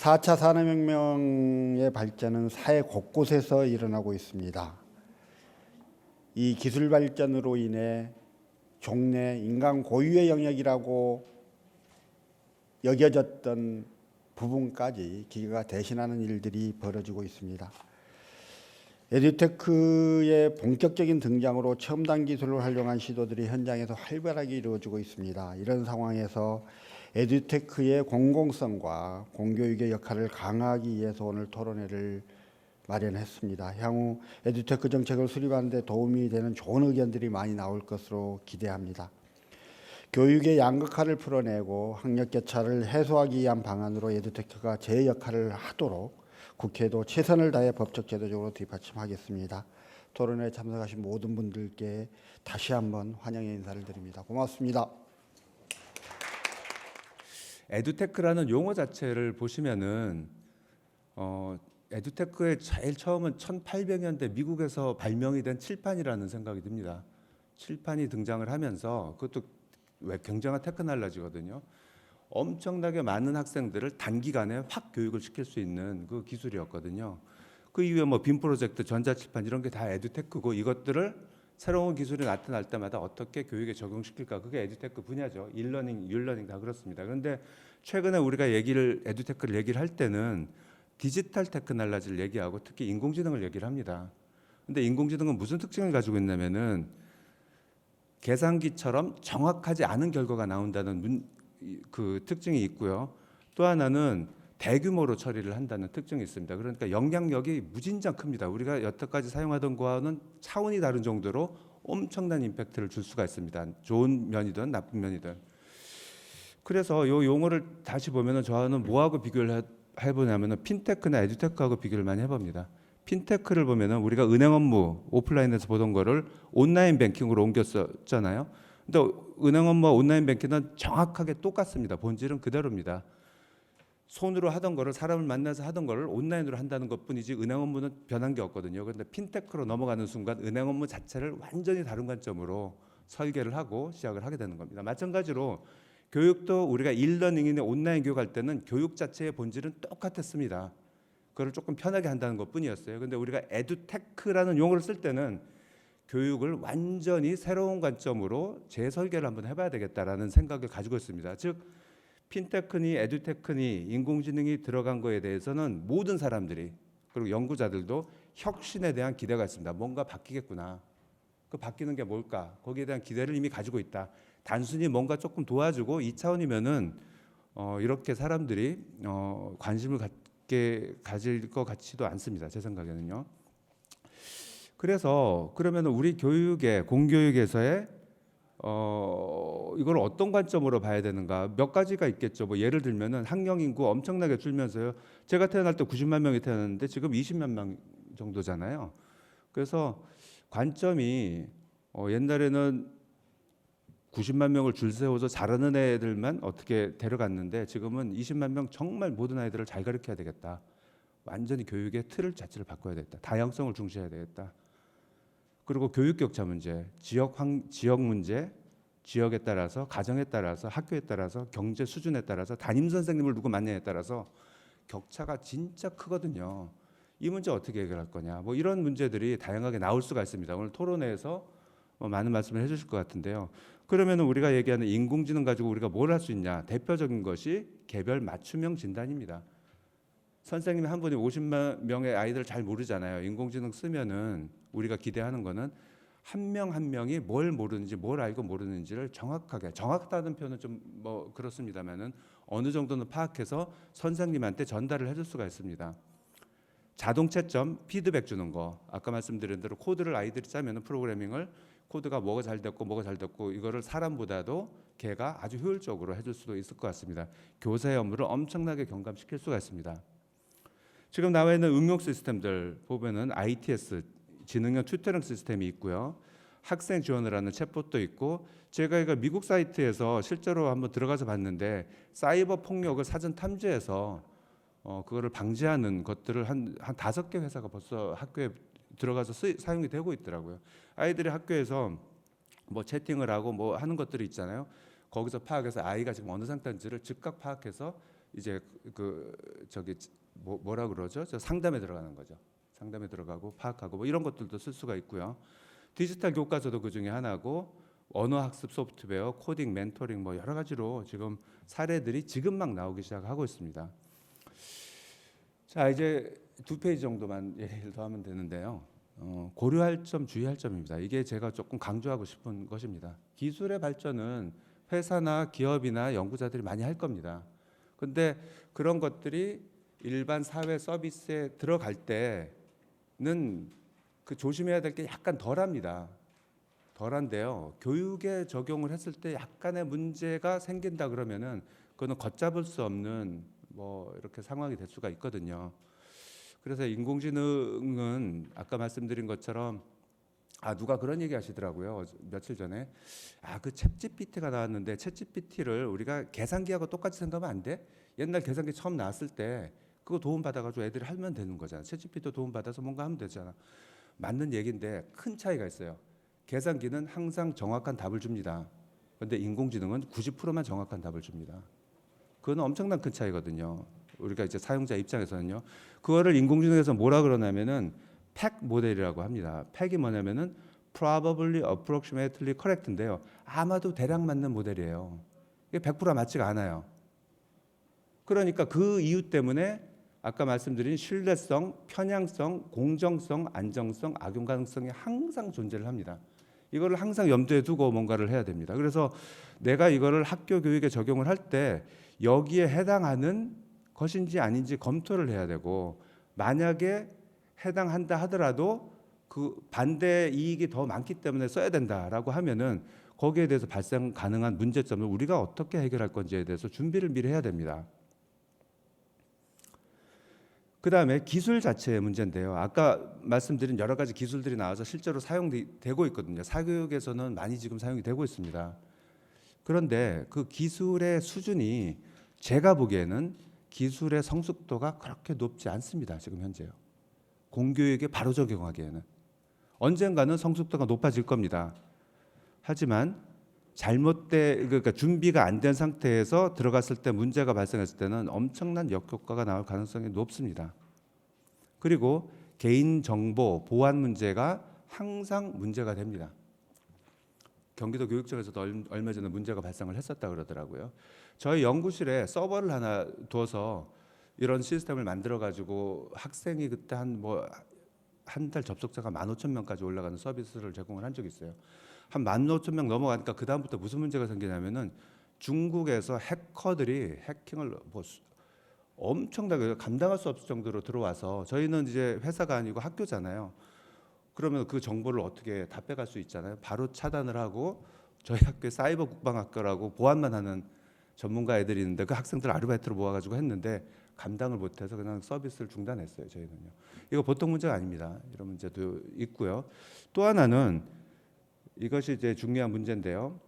4차 산업혁명의 발전은 사회 곳곳에서 일어나고 있습니다. 이 기술 발전으로 인해 종래 인간 고유의 영역이라고 여겨졌던 부분까지 기계가 대신하는 일들이 벌어지고 있습니다. 에듀테크의 본격적인 등장으로 첨단 기술을 활용한 시도들이 현장에서 활발하게 이루어지고 있습니다. 이런 상황에서 에듀테크의 공공성과 공교육의 역할을 강화하기 위해서 오늘 토론회를 마련했습니다. 향후 에듀테크 정책을 수립하는 데 도움이 되는 좋은 의견들이 많이 나올 것으로 기대합니다. 교육의 양극화를 풀어내고 학력 격차를 해소하기 위한 방안으로 에듀테크가 제 역할을 하도록 국회도 최선을 다해 법적 제도적으로 뒷받침하겠습니다. 토론회에 참석하신 모든 분들께 다시 한번 환영의 인사를 드립니다. 고맙습니다. 에듀테크라는 용어 자체를 보시면은 에듀테크의 제일 처음은 1800년대 미국에서 발명이 된 칠판이라는 생각이 듭니다. 칠판이 등장을 하면서 그것도 굉장한 테크놀로지거든요. 엄청나게 많은 학생들을 단기간에 확 교육을 시킬 수 있는 그 기술이었거든요. 그 이후에 뭐 빔 프로젝트, 전자칠판 이런 게 다 에듀테크고 이것들을 새로운 기술이 나타날 때마다 어떻게 교육에 적용시킬까 그게 에듀테크 분야죠. 일러닝, 율러닝 다 그렇습니다. 그런데 최근에 우리가 에듀테크를 얘기를 할 때는 디지털 테크놀로지를 얘기하고 특히 인공지능을 얘기를 합니다. 근데 인공지능은 무슨 특징을 가지고 있냐면은 계산기처럼 정확하지 않은 결과가 나온다는 그 특징이 있고요. 또 하나는 대규모로 처리를 한다는 특징이 있습니다. 그러니까 영향력이 무진장 큽니다. 우리가 여태까지 사용하던 거와는 차원이 다른 정도로 엄청난 임팩트를 줄 수가 있습니다. 좋은 면이든 나쁜 면이든. 그래서 이 용어를 다시 보면은 저는 뭐하고 비교를 해보냐면은 핀테크나 에듀테크하고 비교를 많이 해봅니다. 핀테크를 보면은 우리가 은행 업무 오프라인에서 보던 거를 온라인 뱅킹으로 옮겼었잖아요. 근데 은행 업무와 온라인 뱅킹은 정확하게 똑같습니다. 본질은 그대로입니다. 손으로 하던 거를 사람을 만나서 하던 거를 온라인으로 한다는 것뿐이지 은행 업무는 변한 게 없거든요. 그런데 핀테크로 넘어가는 순간 은행 업무 자체를 완전히 다른 관점으로 설계를 하고 시작을 하게 되는 겁니다. 마찬가지로 교육도 우리가 일러닝이나 온라인 교육할 때는 교육 자체의 본질은 똑같았습니다. 그걸 조금 편하게 한다는 것뿐이었어요. 그런데 우리가 에듀테크라는 용어를 쓸 때는 교육을 완전히 새로운 관점으로 재설계를 한번 해봐야 되겠다라는 생각을 가지고 있습니다. 즉 핀테크니 에듀테크니 인공지능이 들어간 거에 대해서는 모든 사람들이 그리고 연구자들도 혁신에 대한 기대가 있습니다. 뭔가 바뀌겠구나. 그 바뀌는 게 뭘까? 거기에 대한 기대를 이미 가지고 있다. 단순히 뭔가 조금 도와주고 이 차원이면은 이렇게 사람들이 관심을 가질 것 같지도 않습니다. 제 생각에는요. 그래서 그러면 우리 교육의 공교육에서의 이걸 어떤 관점으로 봐야 되는가? 몇 가지가 있겠죠. 뭐 예를 들면은 학령 인구 엄청나게 줄면서요. 제가 태어날 때 90만 명이 태어났는데 지금 20만 명 정도잖아요. 그래서 관점이 옛날에는 90만 명을 줄 세워서 잘하는 애들만 어떻게 데려갔는데 지금은 20만 명 정말 모든 아이들을 잘 가르쳐야 되겠다. 완전히 교육의 틀을 자체를 바꿔야 되겠다. 다양성을 중시해야 되겠다. 그리고 교육 격차 문제, 지역 문제, 지역에 따라서 가정에 따라서 학교에 따라서 경제 수준에 따라서 담임 선생님을 누구 만나냐에 따라서 격차가 진짜 크거든요. 이 문제 어떻게 해결할 거냐? 뭐 이런 문제들이 다양하게 나올 수가 있습니다. 오늘 토론회에서 많은 말씀을 해주실 것 같은데요. 그러면 우리가 얘기하는 인공지능 가지고 우리가 뭘 할 수 있냐? 대표적인 것이 개별 맞춤형 진단입니다. 선생님이 한 분이 50만 명의 아이들을 잘 모르잖아요. 인공지능 쓰면은 우리가 기대하는 거는 한 명 한 명이 뭘 모르는지 뭘 알고 모르는지를 정확하다는 표현은 좀 뭐 그렇습니다만은 어느 정도는 파악해서 선생님한테 전달을 해줄 수가 있습니다. 자동 채점, 피드백 주는 거. 아까 말씀드린 대로 코드를 아이들이 짜면은 프로그래밍을 코드가 뭐가 잘 됐고 이거를 사람보다도 걔가 아주 효율적으로 해줄 수도 있을 것 같습니다. 교사의 업무를 엄청나게 경감시킬 수가 있습니다. 지금 나와 있는 응용 시스템들 보면은 ITS 지능형 튜터링 시스템이 있고요. 학생 지원을 하는 챗봇도 있고 제가 이거 미국 사이트에서 실제로 한번 들어가서 봤는데 사이버 폭력을 사전 탐지해서 그거를 방지하는 것들을 한 5개 회사가 벌써 학교에 들어가서 사용이 되고 있더라고요. 아이들이 학교에서 뭐 채팅을 하고 뭐 하는 것들이 있잖아요. 거기서 파악해서 아이가 지금 어느 상태인지를 즉각 파악해서 이제 뭐라 그러죠? 저 상담에 들어가는 거죠. 상담에 들어가고 파악하고 뭐 이런 것들도 쓸 수가 있고요. 디지털 교과서도 그 중에 하나고 언어 학습 소프트웨어, 코딩, 멘토링 뭐 여러 가지로 지금 사례들이 지금 막 나오기 시작하고 있습니다. 자, 이제 2페이지 정도만 예를 더 하면 되는데요. 고려할 점, 주의할 점입니다. 이게 제가 조금 강조하고 싶은 것입니다. 기술의 발전은 회사나 기업이나 연구자들이 많이 할 겁니다. 근데 그런 것들이 일반 사회 서비스에 들어갈 때는 그 조심해야 될 게 약간 덜합니다. 덜한데요. 교육에 적용을 했을 때 약간의 문제가 생긴다 그러면은 그거는 걷잡을 수 없는 뭐 이렇게 상황이 될 수가 있거든요. 그래서 인공지능은 아까 말씀드린 것처럼 누가 그런 얘기 하시더라고요. 며칠 전에 그 챗GPT가 나왔는데 챗GPT를 우리가 계산기하고 똑같이 생각하면 안 돼? 옛날 계산기 처음 나왔을 때 그거 도움 받아가지고 애들이 하면 되는 거잖아. 챗GPT도 도움 받아서 뭔가 하면 되잖아. 맞는 얘기인데 큰 차이가 있어요. 계산기는 항상 정확한 답을 줍니다. 그런데 인공지능은 90%만 정확한 답을 줍니다. 그건 엄청난 큰 차이거든요. 우리가 이제 사용자 입장에서는요. 그거를 인공지능에서 뭐라 그러냐면은 팩 모델이라고 합니다. 팩이 뭐냐면은 probably approximately correct인데요. 아마도 대략 맞는 모델이에요. 이게 100% 맞지가 않아요. 그러니까 그 이유 때문에 아까 말씀드린 신뢰성, 편향성, 공정성, 안정성, 악용 가능성이 항상 존재를 합니다. 이거를 항상 염두에 두고 뭔가를 해야 됩니다. 그래서 내가 이거를 학교 교육에 적용을 할 때 여기에 해당하는 것인지 아닌지 검토를 해야 되고, 만약에 해당한다 하더라도 그 반대 이익이 더 많기 때문에 써야 된다라고 하면은 거기에 대해서 발생 가능한 문제점을 우리가 어떻게 해결할 건지에 대해서 준비를 미리 해야 됩니다. 그 다음에 기술 자체의 문제인데요. 아까 말씀드린 여러 가지 기술들이 나와서 실제로 사용되고 있거든요. 사교육에서는 많이 지금 사용이 되고 있습니다. 그런데 그 기술의 수준이 제가 보기에는 기술의 성숙도가 그렇게 높지 않습니다. 지금 현재요. 공교육에 바로 적용하기에는. 언젠가는 성숙도가 높아질 겁니다. 하지만 그러니까 준비가 안 된 상태에서 들어갔을 때 문제가 발생했을 때는 엄청난 역효과가 나올 가능성이 높습니다. 그리고 개인정보 보안 문제가 항상 문제가 됩니다. 경기도 교육청에서도 얼마 전에 문제가 발생을 했었다 그러더라고요. 저희 연구실에 서버를 하나 두어서 이런 시스템을 만들어 가지고 학생이 그때 한 달 접속자가 15,000명까지 올라가는 서비스를 제공을 한 적이 있어요. 한 15,000명 넘어가니까 그 다음부터 무슨 문제가 생기냐면은 중국에서 해커들이 해킹을 엄청나게 감당할 수 없을 정도로 들어와서, 저희는 이제 회사가 아니고 학교잖아요. 그러면 그 정보를 어떻게 다 빼갈 수 있잖아요. 바로 차단을 하고, 저희 학교에 사이버 국방학과라고 보안만 하는 전문가 애들이 있는데 그 학생들 아르바이트로 모아가지고 했는데 감당을 못해서 그냥 서비스를 중단했어요. 저희는요. 이거 보통 문제가 아닙니다. 이런 문제도 있고요. 또 하나는 이것이 이제 중요한 문제인데요.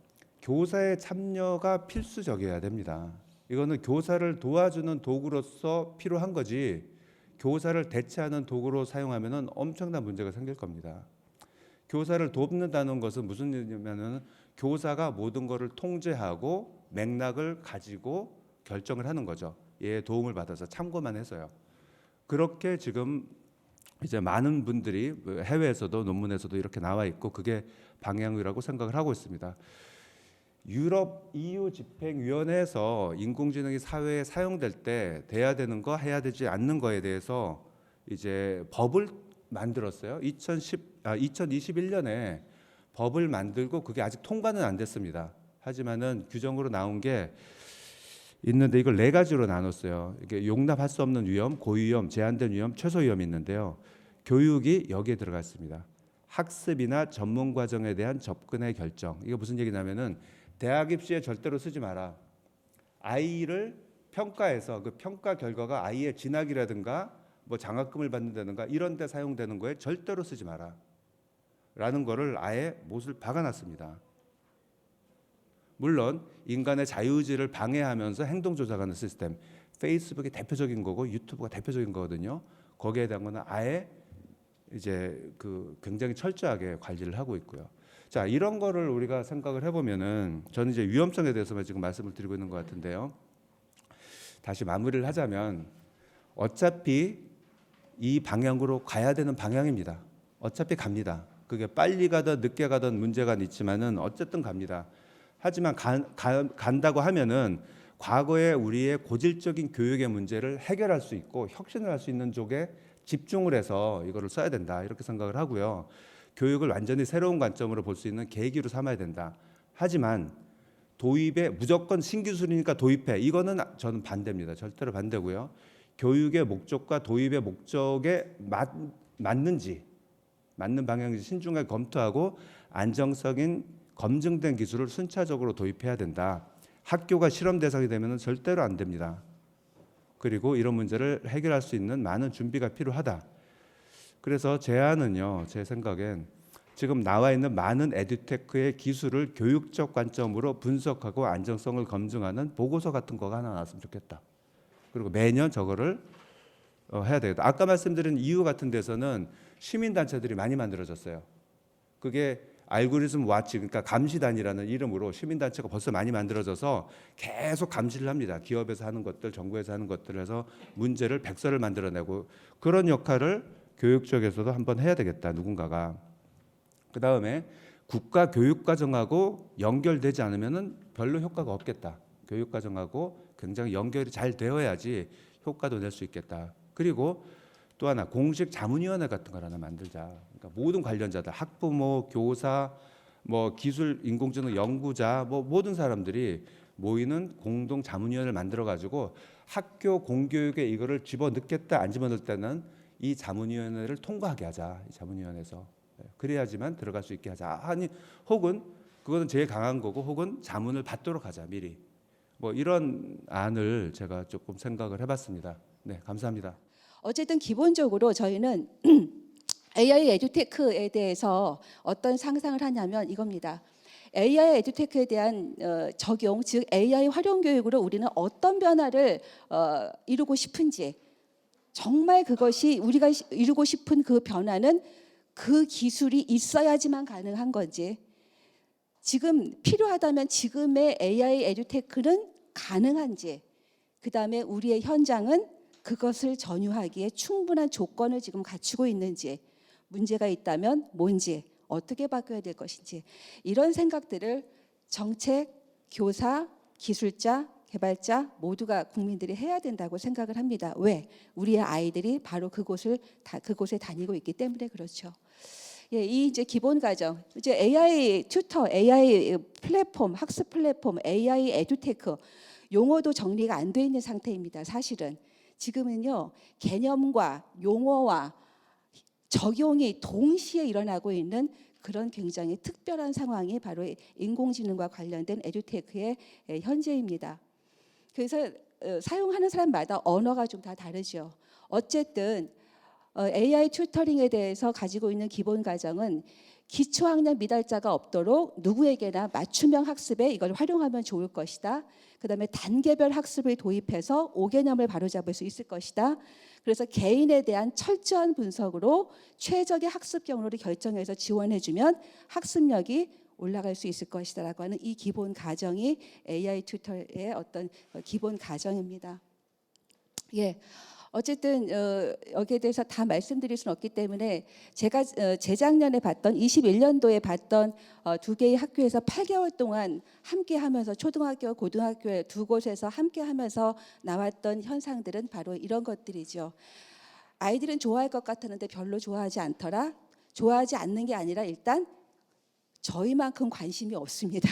교사의 참여가 필수적이어야 됩니다. 이거는 교사를 도와주는 도구로서 필요한 거지, 교사를 대체하는 도구로 사용하면은 엄청난 문제가 생길 겁니다. 교사를 돕는다는 것은 무슨 얘기냐면은 교사가 모든 것을 통제하고 맥락을 가지고 결정을 하는 거죠. 얘의 도움을 받아서 참고만 해서요. 그렇게 지금 이제 많은 분들이 해외에서도 논문에서도 이렇게 나와 있고, 그게 방향이라고 생각을 하고 있습니다. 유럽 EU 집행위원회에서 인공지능이 사회에 사용될 때 돼야 되는 거, 해야 되지 않는 거에 대해서 이제 법을 만들었어요. 2021년에 법을 만들고 그게 아직 통과는 안 됐습니다. 하지만은 규정으로 나온 게 있는데 이걸 4가지로 나눴어요. 이게 용납할 수 없는 위험, 고위험, 제한된 위험, 최소 위험이 있는데요. 교육이 여기에 들어가 있습니다. 학습이나 전문 과정에 대한 접근의 결정. 이거 무슨 얘기냐면은 대학 입시에 절대로 쓰지 마라. 아이를 평가해서 그 평가 결과가 아이의 진학이라든가 뭐 장학금을 받는다든가 이런 데 사용되는 거에 절대로 쓰지 마라. 라는 거를 아예 못을 박아놨습니다. 물론 인간의 자유의지를 방해하면서 행동 조작하는 시스템, 페이스북이 대표적인 거고 유튜브가 대표적인 거거든요. 거기에 대한 거는 아예 이제 그 굉장히 철저하게 관리를 하고 있고요. 자, 이런 거를 우리가 생각을 해보면은 저는 이제 위험성에 대해서만 지금 말씀을 드리고 있는 것 같은데요. 다시 마무리를 하자면 어차피 이 방향으로 가야 되는 방향입니다. 어차피 갑니다. 그게 빨리 가든 늦게 가든 문제가 있지만은 어쨌든 갑니다. 하지만 간다고 하면은 과거에 우리의 고질적인 교육의 문제를 해결할 수 있고 혁신을 할 수 있는 쪽에 집중을 해서 이거를 써야 된다 이렇게 생각을 하고요. 교육을 완전히 새로운 관점으로 볼 수 있는 계기로 삼아야 된다. 하지만 도입에 무조건 신기술이니까 도입해. 이거는 저는 반대입니다. 절대로 반대고요. 교육의 목적과 도입의 목적에 맞는지 맞는 방향인지 신중하게 검토하고 안정적인 검증된 기술을 순차적으로 도입해야 된다. 학교가 실험 대상이 되면 절대로 안 됩니다. 그리고 이런 문제를 해결할 수 있는 많은 준비가 필요하다. 그래서 제안은요, 제 생각엔 지금 나와 있는 많은 에듀테크의 기술을 교육적 관점으로 분석하고 안정성을 검증하는 보고서 같은 거가 하나 나왔으면 좋겠다. 그리고 매년 저거를 해야 되겠다. 아까 말씀드린 이유 같은 데서는 시민단체들이 많이 만들어졌어요. 그게 알고리즘 와치, 그러니까 감시단이라는 이름으로 시민단체가 벌써 많이 만들어져서 계속 감시를 합니다. 기업에서 하는 것들, 정부에서 하는 것들을 해서 문제를 백서를 만들어내고 그런 역할을 교육 쪽에서도 한번 해야 되겠다. 누군가가. 그 다음에 국가 교육과정하고 연결되지 않으면은 별로 효과가 없겠다. 교육과정하고 굉장히 연결이 잘 되어야지 효과도 낼 수 있겠다. 그리고 또 하나 공식 자문위원회 같은 걸 하나 만들자. 그러니까 모든 관련자들, 학부모, 교사, 뭐 기술, 인공지능 연구자, 뭐 모든 사람들이 모이는 공동 자문위원회를 만들어 가지고 학교 공교육에 이거를 집어넣겠다 안 집어넣을 때는 이 자문위원회를 통과하게 하자. 이 자문위원회에서 그래야지만 들어갈 수 있게 하자. 아니 혹은 그거는 제일 강한 거고 혹은 자문을 받도록 하자 미리. 뭐 이런 안을 제가 조금 생각을 해봤습니다. 네, 감사합니다. 어쨌든 기본적으로 저희는 AI 에듀테크에 대해서 어떤 상상을 하냐면 이겁니다. AI 에듀테크에 대한 적용, 즉 AI 활용 교육으로 우리는 어떤 변화를 이루고 싶은지, 정말 그것이 우리가 이루고 싶은 그 변화는 그 기술이 있어야지만 가능한 건지, 지금 필요하다면 지금의 AI 에듀테크는 가능한지, 그 다음에 우리의 현장은 그것을 전유하기에 충분한 조건을 지금 갖추고 있는지, 문제가 있다면 뭔지, 어떻게 바뀌어야 될 것인지, 이런 생각들을 정책, 교사, 기술자, 개발자 모두가 국민들이 해야 된다고 생각을 합니다. 왜? 우리의 아이들이 바로 그곳에 다니고 있기 때문에 그렇죠. 예, 이 이제 기본 과정, 이제 AI 튜터, AI 플랫폼, 학습 플랫폼, AI 에듀테크 용어도 정리가 안 돼 있는 상태입니다. 사실은 지금은요 개념과 용어와 적용이 동시에 일어나고 있는 그런 굉장히 특별한 상황이 바로 인공지능과 관련된 에듀테크의 현재입니다. 그래서 사용하는 사람마다 언어가 좀 다 다르죠. 어쨌든 AI 튜터링에 대해서 가지고 있는 기본 과정은 기초학년 미달자가 없도록 누구에게나 맞춤형 학습에 이걸 활용하면 좋을 것이다. 그다음에 단계별 학습을 도입해서 5개념을 바로잡을 수 있을 것이다. 그래서 개인에 대한 철저한 분석으로 최적의 학습 경로를 결정해서 지원해주면 학습력이 올라갈 수 있을 것이다라고 하는 이 기본 가정이 AI 튜터의 어떤 기본 가정입니다. 예. 어쨌든 여기에 대해서 다 말씀드릴 수는 없기 때문에 제가 재작년에 봤던 21년도에 봤던 두 개의 학교에서 8개월 동안 함께하면서 초등학교, 고등학교 두 곳에서 함께하면서 나왔던 현상들은 바로 이런 것들이죠. 아이들은 좋아할 것 같았는데 별로 좋아하지 않더라. 좋아하지 않는 게 아니라 일단 저희만큼 관심이 없습니다.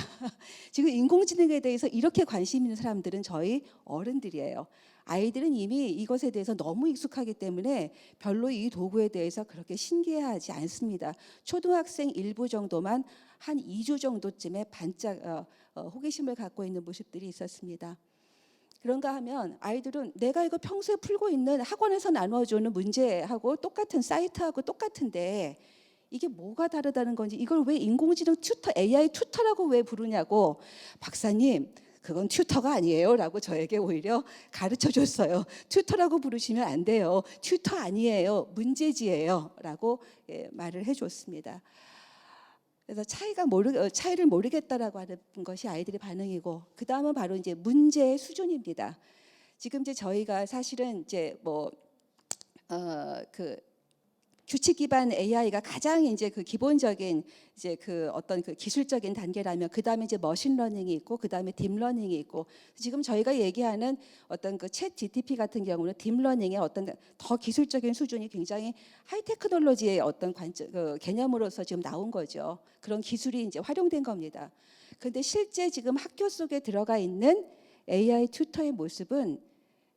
지금 인공지능에 대해서 이렇게 관심 있는 사람들은 저희 어른들이에요. 아이들은 이미 이것에 대해서 너무 익숙하기 때문에 별로 이 도구에 대해서 그렇게 신기해하지 않습니다. 초등학생 일부 정도만 한 2주 정도쯤에 반짝 호기심을 갖고 있는 모습들이 있었습니다. 그런가 하면 아이들은 내가 이거 평소에 풀고 있는 학원에서 나누어주는 문제하고 똑같은 사이트하고 똑같은데 이게 뭐가 다르다는 건지, 이걸 왜 인공지능 튜터, AI 튜터라고 왜 부르냐고, 박사님 그건 튜터가 아니에요 라고 저에게 오히려 가르쳐 줬어요. 튜터라고 부르시면 안 돼요. 튜터 아니에요. 문제지예요 라고 말을 해줬습니다. 그래서 차이를 모르겠다라고 하는 것이 아이들의 반응이고, 그 다음은 바로 이제 문제의 수준입니다. 지금 이제 저희가 사실은 이제 그 규칙 기반 AI가 가장 이제 그 기본적인 이제 그 어떤 그 기술적인 단계라면 그 다음에 이제 머신러닝이 있고 그 다음에 딥러닝이 있고 지금 저희가 얘기하는 어떤 그 챗 GTP 같은 경우는 딥러닝의 어떤 더 기술적인 수준이 굉장히 하이테크놀로지의 어떤 관점 그 개념으로서 지금 나온 거죠. 그런 기술이 이제 활용된 겁니다. 그런데 실제 지금 학교 속에 들어가 있는 AI 튜터의 모습은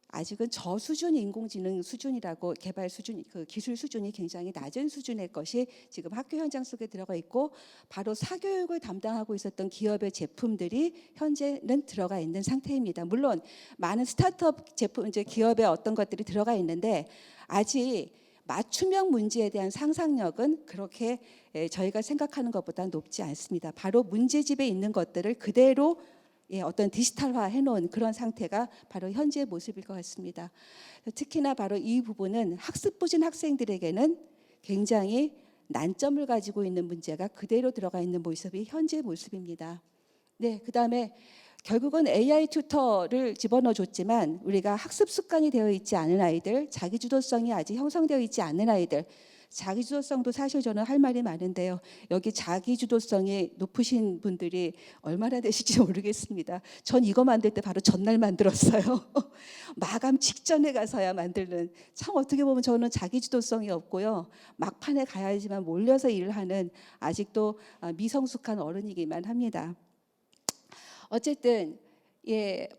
아직은 저수준 인공지능 수준이라고 개발 수준, 그 기술 수준이 굉장히 낮은 수준의 것이 지금 학교 현장 속에 들어가 있고 바로 사교육을 담당하고 있었던 기업의 제품들이 현재는 들어가 있는 상태입니다. 물론 많은 스타트업 제품, 이제 기업의 어떤 것들이 들어가 있는데 아직 맞춤형 문제에 대한 상상력은 그렇게 저희가 생각하는 것보다 높지 않습니다. 바로 문제집에 있는 것들을 그대로 어떤 디지털화 해놓은 그런 상태가 바로 현재의 모습일 것 같습니다. 특히나 바로 이 부분은 학습 부진 학생들에게는 굉장히 난점을 가지고 있는 문제가 그대로 들어가 있는 모습이 현재의 모습입니다. 네, 그다음에 결국은 AI 튜터를 집어넣어 줬지만 우리가 학습 습관이 되어 있지 않은 아이들, 자기주도성이 아직 형성되어 있지 않은 아이들, 자기주도성도 사실 저는 할 말이 많은데요. 여기 자기주도성이 높으신 분들이 얼마나 되실지 모르겠습니다. 전 이거 만들 때 바로 전날 만들었어요. 마감 직전에 가서야 만드는, 참 어떻게 보면 저는 자기주도성이 없고요. 막판에 가야지만 몰려서 일을 하는 아직도 미성숙한 어른이기만 합니다. 어쨌든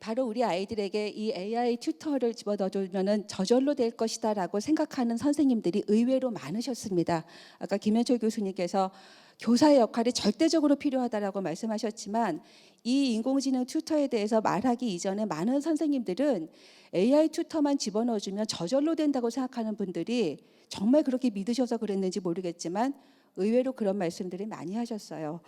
바로 우리 아이들에게 이 AI 튜터를 집어넣어주면은 저절로 될 것이다라고 생각하는 선생님들이 의외로 많으셨습니다. 아까 김현철 교수님께서 교사의 역할이 절대적으로 필요하다라고 말씀하셨지만 이 인공지능 튜터에 대해서 말하기 이전에 많은 선생님들은 AI 튜터만 집어넣어주면 저절로 된다고 생각하는 분들이 정말 그렇게 믿으셔서 그랬는지 모르겠지만 의외로 그런 말씀들을 많이 하셨어요.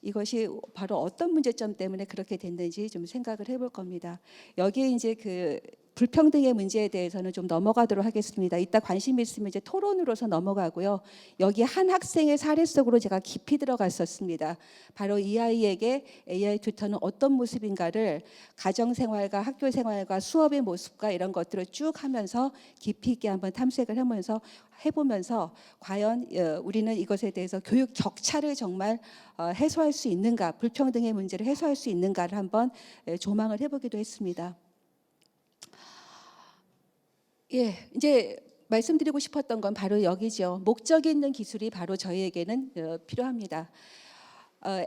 이것이 바로 어떤 문제점 때문에 그렇게 됐는지 좀 생각을 해볼 겁니다. 여기에 이제 그 불평등의 문제에 대해서는 좀 넘어가도록 하겠습니다. 이따 관심 있으면 이제 토론으로서 넘어가고요. 여기 한 학생의 사례 속으로 제가 깊이 들어갔었습니다. 바로 이 아이에게 AI 튜터는 어떤 모습인가를 가정생활과 학교생활과 수업의 모습과 이런 것들을 쭉 하면서 깊이 있게 한번 탐색을 해보면서 과연 우리는 이것에 대해서 교육 격차를 정말 해소할 수 있는가, 불평등의 문제를 해소할 수 있는가를 한번 조망을 해보기도 했습니다. 이제 말씀드리고 싶었던 건 바로 여기죠. 목적이 있는 기술이 바로 저희에게는 필요합니다.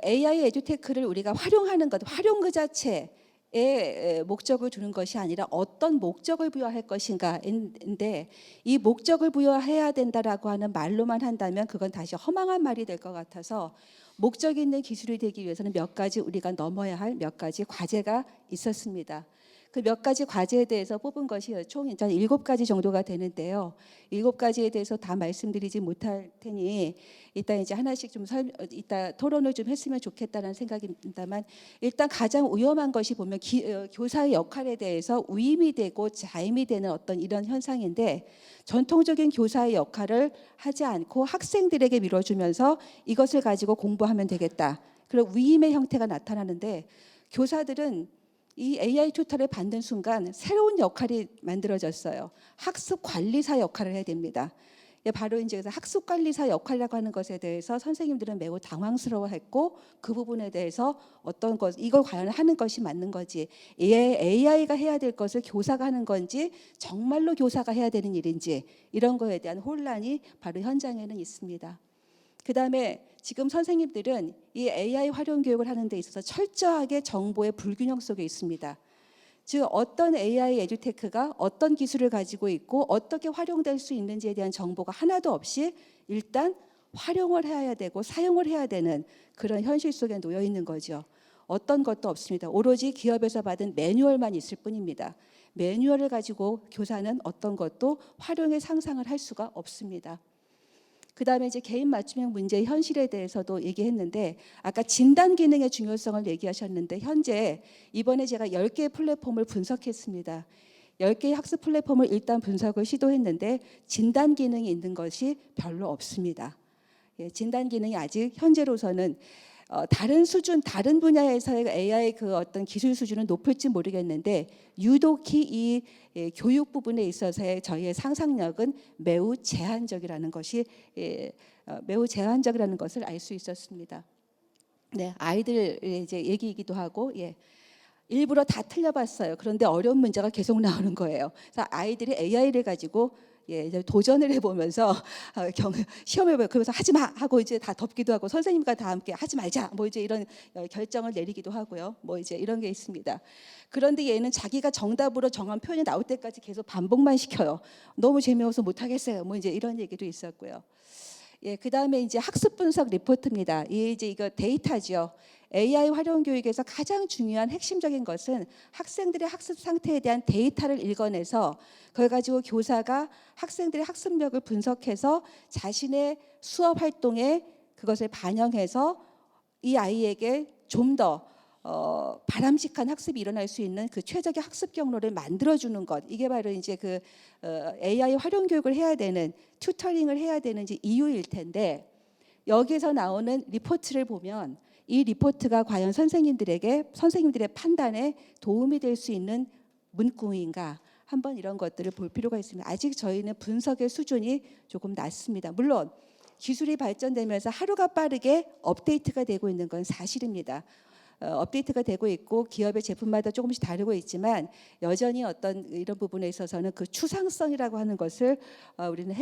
AI 에듀테크를 우리가 활용하는 것, 활용 그 자체에 목적을 두는 것이 아니라 어떤 목적을 부여할 것인가인데 이 목적을 부여해야 된다라고 하는 말로만 한다면 그건 다시 허망한 말이 될 것 같아서 목적 있는 기술이 되기 위해서는 몇 가지 우리가 넘어야 할 몇 가지 과제가 있었습니다. 그 몇 가지 과제에 대해서 뽑은 것이 총 일단 7가지 정도가 되는데요. 7가지에 대해서 다 말씀드리지 못할 테니 이따 이제 하나씩 좀 이따 토론을 좀 했으면 좋겠다는 생각입니다만 일단 가장 위험한 것이 보면 교사의 역할에 대해서 위임이 되고 자임이 되는 어떤 이런 현상인데 전통적인 교사의 역할을 하지 않고 학생들에게 밀어주면서 이것을 가지고 공부하면 되겠다. 그런 위임의 형태가 나타나는데 교사들은 이 AI 튜터를 받는 순간 새로운 역할이 만들어졌어요. 학습 관리사 역할을 해야 됩니다. 바로 이제 그래서 학습 관리사 역할이라고 하는 것에 대해서 선생님들은 매우 당황스러워했고 그 부분에 대해서 어떤 것 이걸 과연 하는 것이 맞는 거지 AI가 해야 될 것을 교사가 하는 건지 정말로 교사가 해야 되는 일인지 이런 거에 대한 혼란이 바로 현장에는 있습니다. 그다음에 지금 선생님들은 이 AI 활용 교육을 하는 데 있어서 철저하게 정보의 불균형 속에 있습니다. 즉 어떤 AI 에듀테크가 어떤 기술을 가지고 있고 어떻게 활용될 수 있는지에 대한 정보가 하나도 없이 일단 활용을 해야 되고 사용을 해야 되는 그런 현실 속에 놓여 있는 거죠. 어떤 것도 없습니다. 오로지 기업에서 받은 매뉴얼만 있을 뿐입니다. 매뉴얼을 가지고 교사는 어떤 것도 활용의 상상을 할 수가 없습니다. 그다음에 이제 개인 맞춤형 문제의 현실에 대해서도 얘기했는데 아까 진단 기능의 중요성을 얘기하셨는데 현재 이번에 제가 10개의 플랫폼을 분석했습니다. 10개의 학습 플랫폼을 일단 분석을 시도했는데 진단 기능이 있는 것이 별로 없습니다. 진단 기능이 아직 현재로서는 다른 수준, 다른 분야에서의 AI 그 어떤 기술 수준은 높을지 모르겠는데 유독히 이 교육 부분에 있어서의 저희의 상상력은 매우 제한적이라는 것이 매우 제한적이라는 것을 알 수 있었습니다. 네, 아이들 이제 얘기이기도 하고 일부러 다 틀려봤어요. 그런데 어려운 문제가 계속 나오는 거예요. 그래서 아이들이 AI를 가지고 이제 도전을 해보면서 시험해봐요. 그러면서 하지 마 하고 이제 다 덮기도 하고 선생님과 다 함께 하지 말자 뭐 이제 이런 결정을 내리기도 하고요. 뭐 이제 이런 게 있습니다. 그런데 얘는 자기가 정답으로 정한 표현이 나올 때까지 계속 반복만 시켜요. 너무 재미없어 못 하겠어요. 뭐 이제 이런 얘기도 있었고요. 그다음에 이제 학습 분석 리포트입니다. 이거 데이터죠. AI 활용 교육에서 가장 중요한 핵심적인 것은 학생들의 학습 상태에 대한 데이터를 읽어내서 그걸 가지고 교사가 학생들의 학습력을 분석해서 자신의 수업 활동에 그것을 반영해서 이 아이에게 좀 더 바람직한 학습이 일어날 수 있는 그 최적의 학습 경로를 만들어주는 것, 이게 바로 이제 그 AI 활용 교육을 해야 되는, 튜터링을 해야 되는 이제 이유일 텐데, 여기에서 나오는 리포트를 보면 이 리포트가 과연 선생님들의 판단에 도움이 될 수 있는 문구인가, 한번 이런 것들을 볼 필요가 있습니다. 아직 저희는 분석의 수준이 조금 낮습니다. 물론 기술이 발전되면서 하루가 빠르게 업데이트가 되고 있는 건 사실입니다. 업데이트가 되고 있고 기업의 제품마다 조금씩 다르고 있지만 여전히 어떤 이런 부분에 있어서는 그 추상성이라고 하는 것을 우리는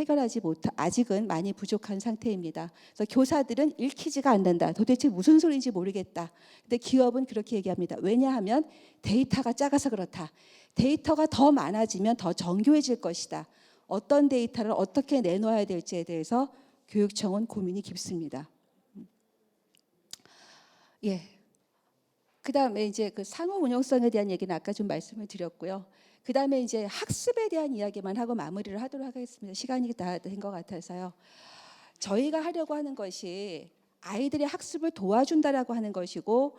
아직은 많이 부족한 상태입니다. 그래서 교사들은 읽히지가 않는다. 도대체 무슨 소리인지 모르겠다. 근데 기업은 그렇게 얘기합니다. 왜냐하면 데이터가 작아서 그렇다. 데이터가 더 많아지면 더 정교해질 것이다. 어떤 데이터를 어떻게 내놓아야 될지에 대해서 교육청은 고민이 깊습니다. 그다음에 이제 그 상호 운용성에 대한 얘기는 아까 좀 말씀을 드렸고요. 그다음에 이제 학습에 대한 이야기만 하고 마무리를 하도록 하겠습니다. 시간이 다 된 것 같아서요. 저희가 하려고 하는 것이 아이들의 학습을 도와준다라고 하는 것이고,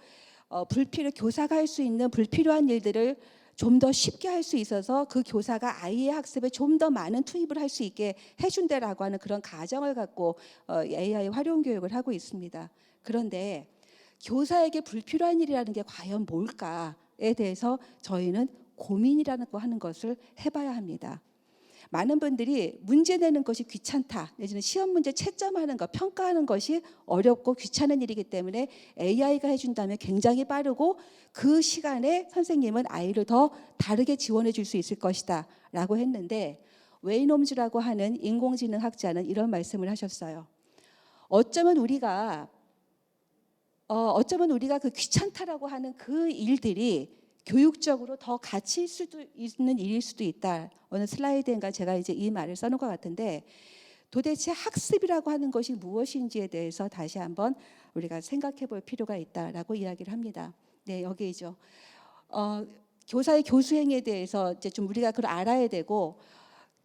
교사가 할 수 있는 불필요한 일들을 좀 더 쉽게 할 수 있어서 그 교사가 아이의 학습에 좀 더 많은 투입을 할 수 있게 해준다라고 하는 그런 가정을 갖고 AI 활용 교육을 하고 있습니다. 그런데 교사에게 불필요한 일이라는 게 과연 뭘까에 대해서 저희는 고민이라는 거 하는 것을 해봐야 합니다. 많은 분들이 문제 내는 것이 귀찮다, 내지는 시험 문제 채점하는 것, 평가하는 것이 어렵고 귀찮은 일이기 때문에 AI가 해준다면 굉장히 빠르고 그 시간에 선생님은 아이를 더 다르게 지원해 줄 수 있을 것이다 라고 했는데, 웨이놈즈라고 하는 인공지능학자는 이런 말씀을 하셨어요. 어쩌면 우리가 그 귀찮다라고 하는 그 일들이 교육적으로 더 가치 있는 일일 수도 있다. 어느 슬라이드인가 제가 이제 이 말을 써놓은 것 같은데, 도대체 학습이라고 하는 것이 무엇인지에 대해서 다시 한번 우리가 생각해 볼 필요가 있다라고 이야기를 합니다. 네, 여기죠. 교사의 교수행위에 대해서 이제 좀 우리가 그걸 알아야 되고,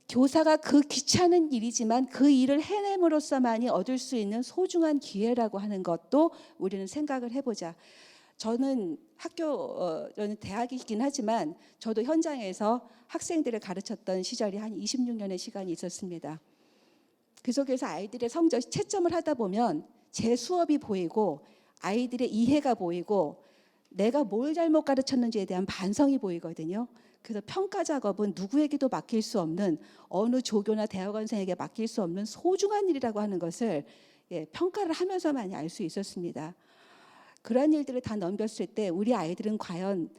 교사가 그 귀찮은 일이지만 그 일을 해냄으로써만이 얻을 수 있는 소중한 기회라고 하는 것도 우리는 생각을 해보자. 저는 저는 대학이긴 하지만 저도 현장에서 학생들을 가르쳤던 시절이 한 26년의 시간이 있었습니다. 그 속에서 아이들의 성적 채점을 하다 보면 제 수업이 보이고 아이들의 이해가 보이고 내가 뭘 잘못 가르쳤는지에 대한 반성이 보이거든요. 그래서 평가 작업은 누구에게도 맡길 수 없는, 어느 조교나 대학원생에게 맡길 수 없는 소중한 일이라고 하는 것을 평가를 하면서만이 알 수 있었습니다. 그러한 일들을 다 넘겼을 때 우리 아이들은 과연,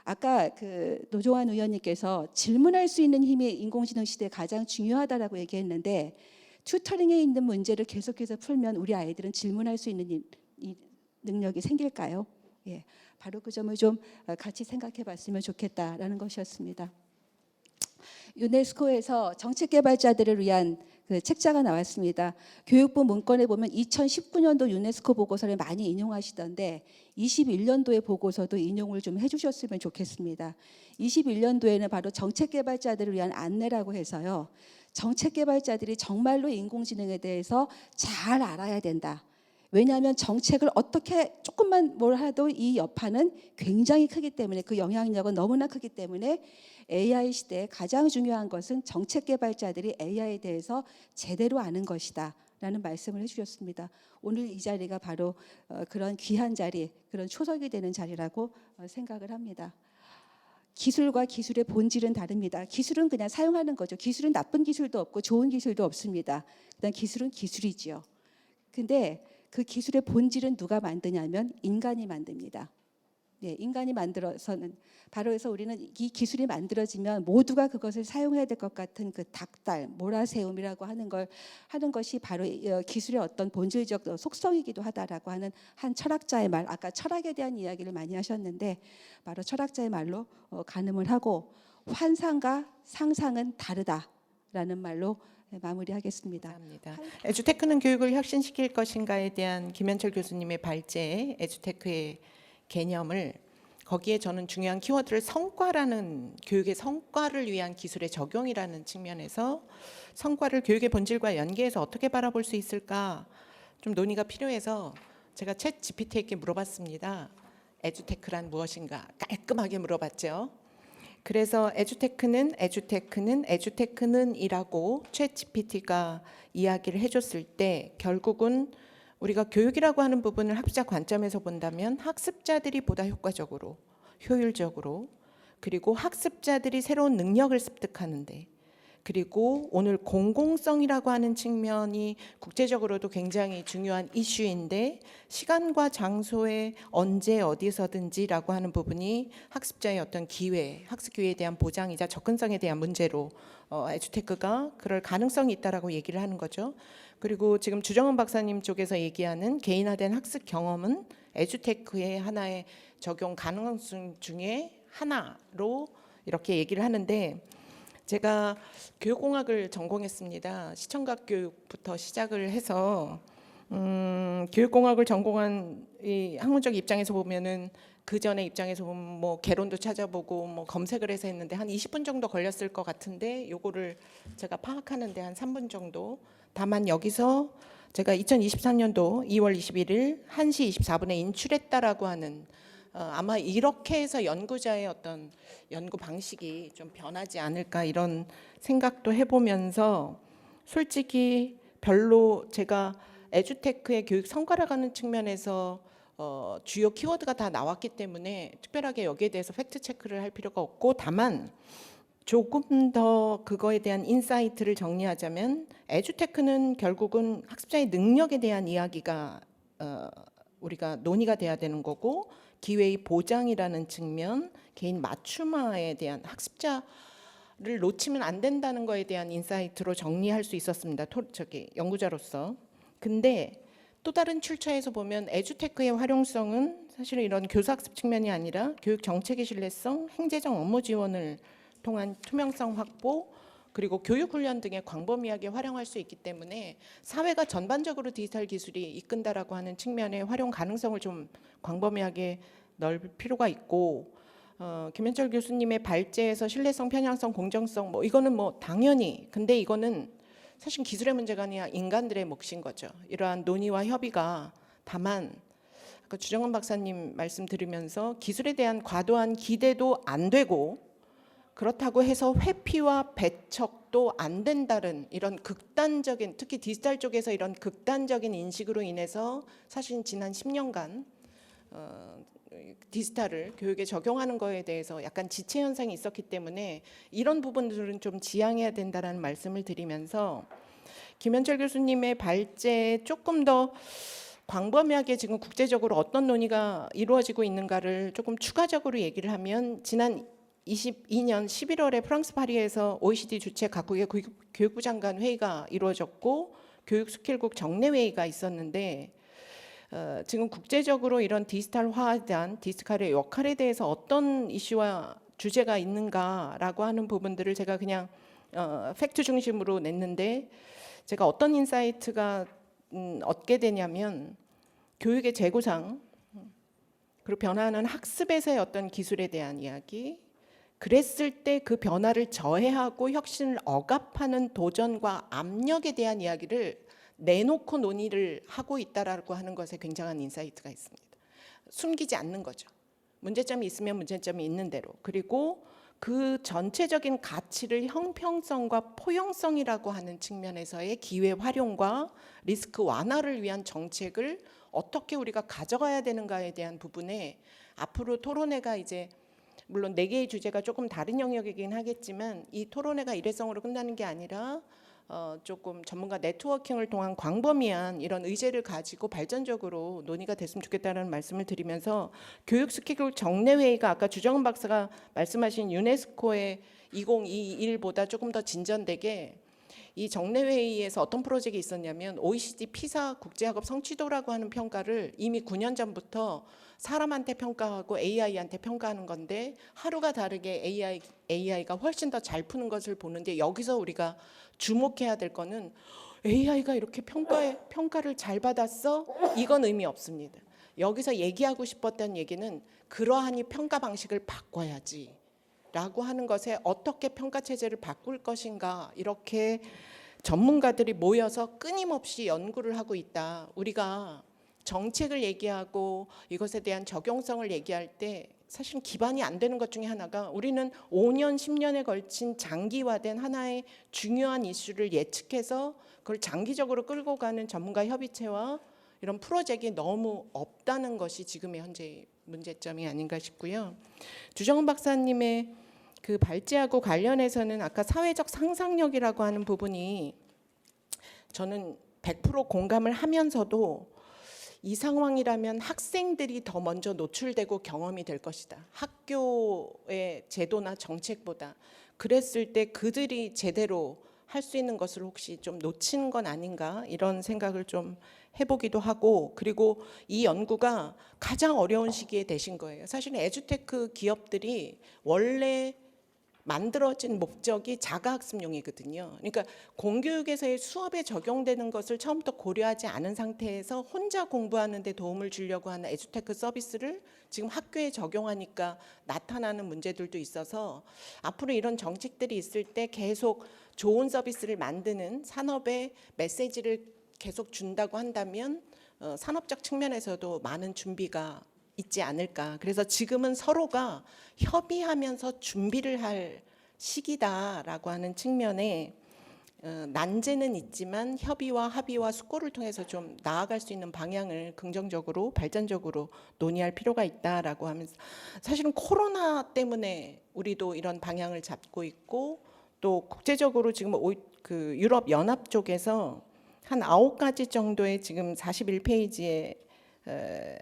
아까 그 노종환 의원님께서 질문할 수 있는 힘이 인공지능 시대에 가장 중요하다라고 얘기했는데, 튜터링에 있는 문제를 계속해서 풀면 우리 아이들은 질문할 수 있는 이 능력이 생길까요? 바로 그 점을 좀 같이 생각해 봤으면 좋겠다라는 것이었습니다. 유네스코에서 정책 개발자들을 위한 그 책자가 나왔습니다. 교육부 문건에 보면 2019년도 유네스코 보고서를 많이 인용하시던데 21년도의 보고서도 인용을 좀 해주셨으면 좋겠습니다. 21년도에는 바로 정책 개발자들을 위한 안내라고 해서요. 정책 개발자들이 정말로 인공지능에 대해서 잘 알아야 된다. 왜냐하면 정책을 어떻게 조금만 뭘 해도 이 여파는 굉장히 크기 때문에, 그 영향력은 너무나 크기 때문에 AI 시대에 가장 중요한 것은 정책 개발자들이 AI에 대해서 제대로 아는 것이다 라는 말씀을 해주셨습니다. 오늘 이 자리가 바로 그런 귀한 자리, 그런 초석이 되는 자리라고 생각을 합니다. 기술과 기술의 본질은 다릅니다. 기술은 그냥 사용하는 거죠. 기술은 나쁜 기술도 없고 좋은 기술도 없습니다. 그다음 기술은 기술이지요. 근데 그 기술의 본질은 누가 만드냐면 인간이 만듭니다. 네, 인간이 만들어서는 바로 그래서 우리는 이 기술이 만들어지면 모두가 그것을 사용해야 될 것 같은 그 닭달, 모라세움이라고 하는 것이 바로 기술의 어떤 본질적 속성이기도 하다라고 하는 한 철학자의 말, 아까 철학에 대한 이야기를 많이 하셨는데 바로 철학자의 말로 가늠을 하고 환상과 상상은 다르다라는 말로 마무리하겠습니다. 감사합니다. 에듀테크는 교육을 혁신시킬 것인가에 대한 김현철 교수님의 발제, 에듀테크의 개념을 거기에 저는 중요한 키워드를 성과라는, 교육의 성과를 위한 기술의 적용이라는 측면에서 성과를 교육의 본질과 연계해서 어떻게 바라볼 수 있을까 좀 논의가 필요해서 제가 챗 GPT에게 물어봤습니다. 에듀테크란 무엇인가 깔끔하게 물어봤죠. 그래서 에듀테크는이라고 챗 GPT가 이야기를 해줬을 때 결국은 우리가 교육이라고 하는 부분을 학습자 관점에서 본다면 학습자들이 보다 효과적으로, 효율적으로, 그리고 학습자들이 새로운 능력을 습득하는데, 그리고 오늘 공공성이라고 하는 측면이 국제적으로도 굉장히 중요한 이슈인데 시간과 장소에 언제 어디서든지라고 하는 부분이 학습자의 어떤 기회, 학습 기회에 대한 보장이자 접근성에 대한 문제로 에듀테크가 그럴 가능성이 있다라고 얘기를 하는 거죠. 그리고 지금 주정은 박사님 쪽에서 얘기하는 개인화된 학습 경험은 에듀테크의 하나의 적용 가능성 중에 하나로 이렇게 얘기를 하는데 제가 교육공학을 전공했습니다. 시청각 교육부터 시작을 해서 교육공학을 전공한 이 학문적 입장에서 보면은 그 전에 입장에서 보면 뭐 개론도 찾아보고 뭐 검색을 해서 했는데 한 20분 정도 걸렸을 것 같은데 요거를 제가 파악하는데 한 3분 정도. 다만 여기서 제가 2023년도 2월 21일 1시 24분에 인출했다라고 하는 아마 이렇게 해서 연구자의 어떤 연구 방식이 좀 변하지 않을까 이런 생각도 해보면서 솔직히 별로 제가 에듀테크의 교육 성과라고 하는 측면에서 주요 키워드가 다 나왔기 때문에 특별하게 여기에 대해서 팩트 체크를 할 필요가 없고 다만 조금 더 그거에 대한 인사이트를 정리하자면 에듀테크는 결국은 학습자의 능력에 대한 이야기가 우리가 논의가 돼야 되는 거고 기회의 보장이라는 측면, 개인 맞춤화에 대한 학습자를 놓치면 안 된다는 거에 대한 인사이트로 정리할 수 있었습니다. 연구자로서. 근데 또 다른 출처에서 보면 에듀테크의 활용성은 사실은 이런 교사학습 측면이 아니라 교육 정책의 신뢰성, 행재정 업무 지원을 통한 투명성 확보, 그리고 교육훈련 등의 광범위하게 활용할 수 있기 때문에 사회가 전반적으로 디지털 기술이 이끈다라고 하는 측면의 활용 가능성을 좀 광범위하게 넓힐 필요가 있고 김현철 교수님의 발제에서 신뢰성, 편향성, 공정성 뭐 이거는 뭐 당연히 근데 이거는 사실 기술의 문제가 아니라 인간들의 몫인 거죠. 이러한 논의와 협의가 다만 아까 주정은 박사님 말씀 들으면서 기술에 대한 과도한 기대도 안 되고 그렇다고 해서 회피와 배척도 안 된다는 이런 극단적인 특히 디지털 쪽에서 이런 극단적인 인식으로 인해서 사실 지난 10년간 디지털을 교육에 적용하는 거에 대해서 약간 지체 현상이 있었기 때문에 이런 부분들은 좀 지양해야 된다라는 말씀을 드리면서 김현철 교수님의 발제에 조금 더 광범위하게 지금 국제적으로 어떤 논의가 이루어지고 있는가를 조금 추가적으로 얘기를 하면 지난 22년 11월에 프랑스 파리에서 OECD 주최 각국의 교육부 장관 회의가 이루어졌고 교육 스킬국 정례 회의가 있었는데 지금 국제적으로 이런 디지털화에 대한 디지털의 역할에 대해서 어떤 이슈와 주제가 있는가라고 하는 부분들을 제가 그냥 팩트 중심으로 냈는데 제가 어떤 인사이트가 얻게 되냐면 교육의 재구상 그리고 변화하는 학습에서의 어떤 기술에 대한 이야기 그랬을 때 그 변화를 저해하고 혁신을 억압하는 도전과 압력에 대한 이야기를 내놓고 논의를 하고 있다라고 하는 것에 굉장한 인사이트가 있습니다. 숨기지 않는 거죠. 문제점이 있으면 문제점이 있는 대로. 그리고 그 전체적인 가치를 형평성과 포용성이라고 하는 측면에서의 기회 활용과 리스크 완화를 위한 정책을 어떻게 우리가 가져가야 되는가에 대한 부분에 앞으로 토론회가 이제 물론 4개의 주제가 조금 다른 영역이긴 하겠지만 이 토론회가 일회성으로 끝나는 게 아니라 조금 전문가 네트워킹을 통한 광범위한 이런 의제를 가지고 발전적으로 논의가 됐으면 좋겠다는 말씀을 드리면서 교육 스케줄 정례회의가 아까 주정은 박사가 말씀하신 유네스코의 2021보다 조금 더 진전되게 이 정례회의에서 어떤 프로젝트가 있었냐면 OECD 피사 국제학업 성취도라고 하는 평가를 이미 9년 전부터 사람한테 평가하고 AI한테 평가하는 건데 하루가 다르게 AI가 훨씬 더 잘 푸는 것을 보는데 여기서 우리가 주목해야 될 거는 AI가 이렇게 평가를 잘 받았어? 이건 의미 없습니다. 여기서 얘기하고 싶었던 얘기는 그러하니 평가 방식을 바꿔야지 라고 하는 것에 어떻게 평가 체제를 바꿀 것인가 이렇게 전문가들이 모여서 끊임없이 연구를 하고 있다. 우리가 정책을 얘기하고 이것에 대한 적용성을 얘기할 때 사실은 기반이 안 되는 것 중에 하나가 우리는 5년, 10년에 걸친 장기화된 하나의 중요한 이슈를 예측해서 그걸 장기적으로 끌고 가는 전문가 협의체와 이런 프로젝트가 너무 없다는 것이 지금의 현재 문제점이 아닌가 싶고요. 주정은 박사님의 그 발제하고 관련해서는 아까 사회적 상상력이라고 하는 부분이 저는 100% 공감을 하면서도 이 상황이라면 학생들이 더 먼저 노출되고 경험이 될 것이다. 학교의 제도나 정책보다. 그랬을 때 그들이 제대로 할 수 있는 것을 혹시 좀 놓치는 건 아닌가 이런 생각을 좀 해보기도 하고 그리고 이 연구가 가장 어려운 시기에 되신 거예요. 사실은 에듀테크 기업들이 원래 만들어진 목적이 자가학습용이거든요. 그러니까 공교육에서의 수업에 적용되는 것을 처음부터 고려하지 않은 상태에서 혼자 공부하는 데 도움을 주려고 하는 에듀테크 서비스를 지금 학교에 적용하니까 나타나는 문제들도 있어서 앞으로 이런 정책들이 있을 때 계속 좋은 서비스를 만드는 산업에 메시지를 계속 준다고 한다면 산업적 측면에서도 많은 준비가 있지 않을까. 그래서 지금은 서로가 협의하면서 준비를 할 시기다라고 하는 측면에 난제는 있지만 협의와 합의와 숙고를 통해서 좀 나아갈 수 있는 방향을 긍정적으로 발전적으로 논의할 필요가 있다라고 하면서 사실은 코로나 때문에 우리도 이런 방향을 잡고 있고 또 국제적으로 지금 그 유럽 연합 쪽에서 한 9가지 정도의 지금 41페이지에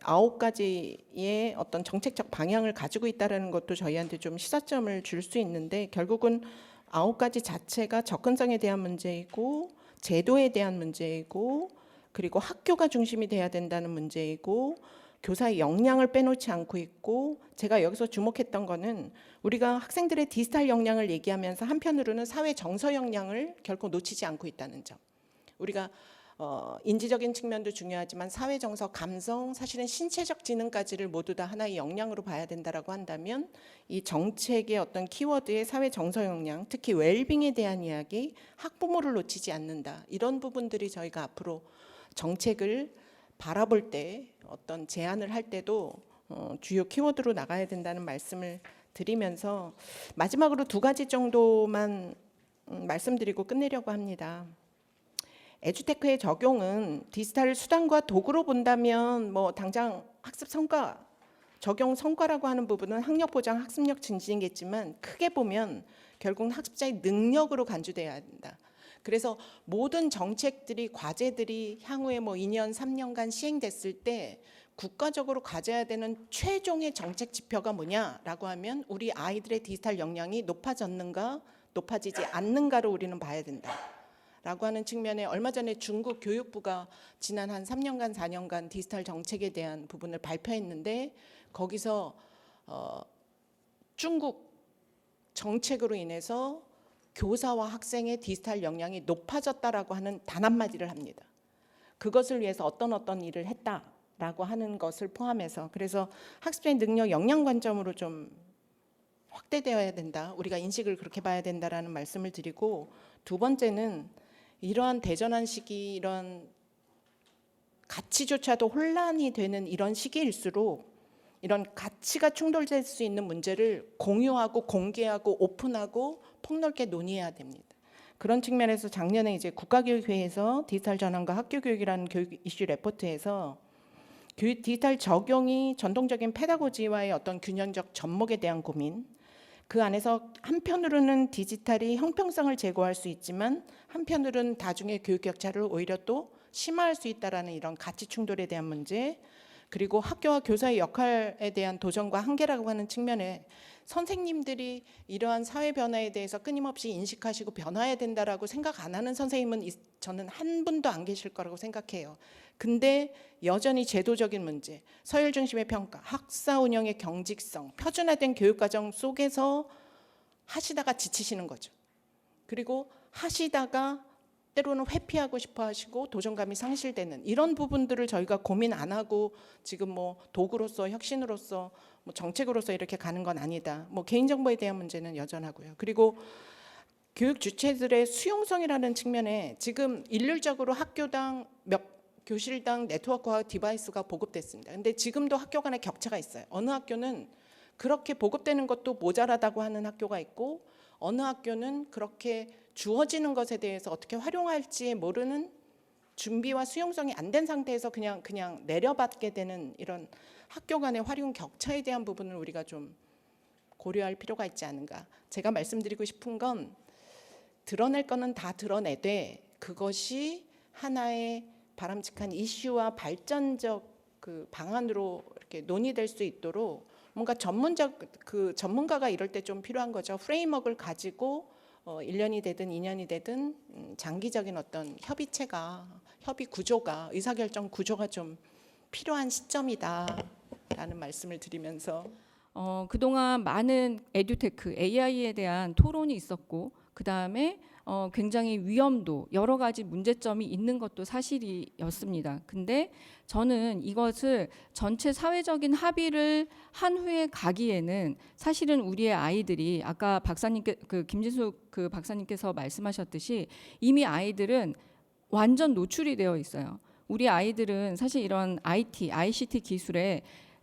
9가지의 어떤 정책적 방향을 가지고 있다는 것도 저희한테 좀 시사점을 줄 수 있는데 결국은 9가지 자체가 접근성에 대한 문제이고 제도에 대한 문제이고 그리고 학교가 중심이 돼야 된다는 문제이고 교사의 역량을 빼놓지 않고 있고 제가 여기서 주목했던 거는 우리가 학생들의 디지털 역량을 얘기하면서 한편으로는 사회 정서 역량을 결코 놓치지 않고 있다는 점. 우리가 인지적인 측면도 중요하지만 사회 정서, 감성, 사실은 신체적 지능까지를 모두 다 하나의 역량으로 봐야 된다라고 한다면 이 정책의 어떤 키워드의 사회 정서 역량, 특히 웰빙에 대한 이야기, 학부모를 놓치지 않는다. 이런 부분들이 저희가 앞으로 정책을 바라볼 때 어떤 제안을 할 때도 주요 키워드로 나가야 된다는 말씀을 드리면서 마지막으로 2가지 정도만 말씀드리고 끝내려고 합니다. 에듀테크의 적용은 디지털 수단과 도구로 본다면 뭐 당장 학습 성과, 적용 성과라고 하는 부분은 학력 보장, 학습력 증진이겠지만 크게 보면 결국은 학습자의 능력으로 간주돼야 한다. 그래서 모든 정책들이 과제들이 향후에 뭐 2년, 3년간 시행됐을 때 국가적으로 가져야 되는 최종의 정책 지표가 뭐냐라고 하면 우리 아이들의 디지털 역량이 높아졌는가, 높아지지 않는가를 우리는 봐야 된다. 라고 하는 측면에 얼마 전에 중국 교육부가 지난 한 3년간 4년간 디지털 정책에 대한 부분을 발표했는데 거기서 중국 정책으로 인해서 교사와 학생의 디지털 역량이 높아졌다라고 하는 단 한마디를 합니다. 그것을 위해서 어떤 일을 했다라고 하는 것을 포함해서 그래서 학습자의 능력 역량 관점으로 좀 확대되어야 된다. 우리가 인식을 그렇게 봐야 된다라는 말씀을 드리고 두 번째는 이러한 대전환 시기, 이런 가치조차도 혼란이 되는 이런 시기일수록 이런 가치가 충돌될 수 있는 문제를 공유하고 공개하고 오픈하고 폭넓게 논의해야 됩니다. 그런 측면에서 작년에 이제 국가교육회에서 디지털 전환과 학교교육이라는 교육 이슈 레포트에서 디지털 적용이 전통적인 페다고지와의 어떤 균형적 접목에 대한 고민, 그 안에서 한편으로는 디지털이 형평성을 제고할 수 있지만 한편으로는 다중의 교육 격차를 오히려 또 심화할 수 있다라는 이런 가치 충돌에 대한 문제, 그리고 학교와 교사의 역할에 대한 도전과 한계라고 하는 측면에 선생님들이 이러한 사회 변화에 대해서 끊임없이 인식하시고 변화해야 된다라고 생각 안 하는 선생님은 저는 한 분도 안 계실 거라고 생각해요. 근데 여전히 제도적인 문제, 서열 중심의 평가, 학사 운영의 경직성, 표준화된 교육과정 속에서 하시다가 지치시는 거죠. 그리고 하시다가 때로는 회피하고 싶어 하시고 도전감이 상실되는 이런 부분들을 저희가 고민 안 하고 지금 뭐 도구로서 혁신으로서 뭐 정책으로서 이렇게 가는 건 아니다. 뭐 개인정보에 대한 문제는 여전하고요. 그리고 교육 주체들의 수용성이라는 측면에 지금 일률적으로 학교당 교실당 네트워크와 디바이스가 보급됐습니다. 근데 지금도 학교 간에 격차가 있어요. 어느 학교는 그렇게 보급되는 것도 모자라다고 하는 학교가 있고 어느 학교는 그렇게 주어지는 것에 대해서 어떻게 활용할지 모르는 준비와 수용성이 안 된 상태에서 그냥 내려받게 되는 이런 학교 간의 활용 격차에 대한 부분을 우리가 좀 고려할 필요가 있지 않은가. 제가 말씀드리고 싶은 건 드러낼 거는 다 드러내되 그것이 하나의 바람직한 이슈와 발전적 그 방안으로 이렇게 논의될 수 있도록 뭔가 전문가가 이럴 때 좀 필요한 거죠. 프레임워크를 가지고 1년이 되든 2년이 되든 장기적인 어떤 협의 구조가 의사결정 구조가 좀 필요한 시점이다라는 말씀을 드리면서 그동안 많은 에듀테크, AI에 대한 토론이 있었고 그다음에 굉장히 위험도 여러 가지 문제점이 있는 것도 사실이었습니다. 근데 저는 이것을 전체 사회적인 합의를 한 후에 가기에는 사실은 우리의 아이들이 아까 박사님께 김진숙 박사님께서 말씀하셨듯이 이미 아이들은 완전 노출이 되어 있어요. 우리 아이들은 사실 이런 ICT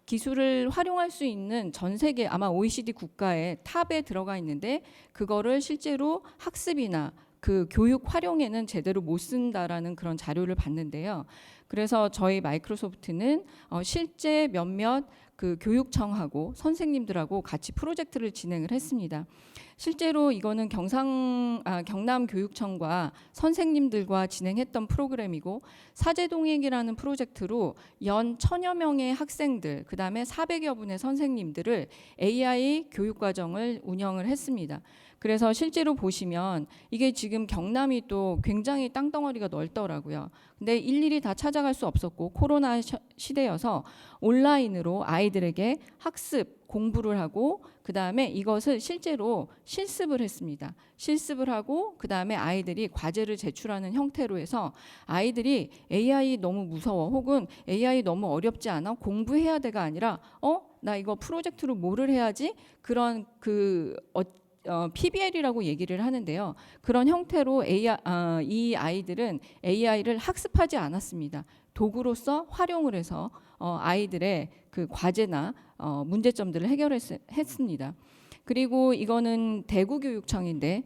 기술을 활용할 수 있는 전 세계 아마 OECD 국가의 탑에 들어가 있는데 그거를 실제로 학습이나 그 교육 활용에는 제대로 못 쓴다라는 그런 자료를 봤는데요. 그래서 저희 마이크로소프트는 실제 몇몇 그 교육청하고 선생님들하고 같이 프로젝트를 진행을 했습니다. 실제로 이거는 경남교육청과 선생님들과 진행했던 프로그램이고 사제동행이라는 프로젝트로 연 1000여 명의 학생들 그다음에 400여 분의 선생님들을 AI 교육과정을 운영을 했습니다. 그래서 실제로 보시면 이게 지금 경남이 또 굉장히 땅덩어리가 넓더라고요. 근데 일일이 다 찾아갈 수 없었고 코로나 시대여서 온라인으로 아이들에게 학습, 공부를 하고 그다음에 이것을 실제로 실습을 했습니다. 실습을 하고 그다음에 아이들이 과제를 제출하는 형태로 해서 아이들이 AI 너무 무서워 혹은 AI 너무 어렵지 않아? 공부해야 돼가 아니라 나 이거 프로젝트로 뭐를 해야지? 그런 PBL이라고 얘기를 하는데요. 그런 형태로 이 아이들은 AI를 학습하지 않았습니다. 도구로서 활용을 해서 아이들의 그 과제나 문제점들을 해결했습니다. 그리고 이거는 대구교육청인데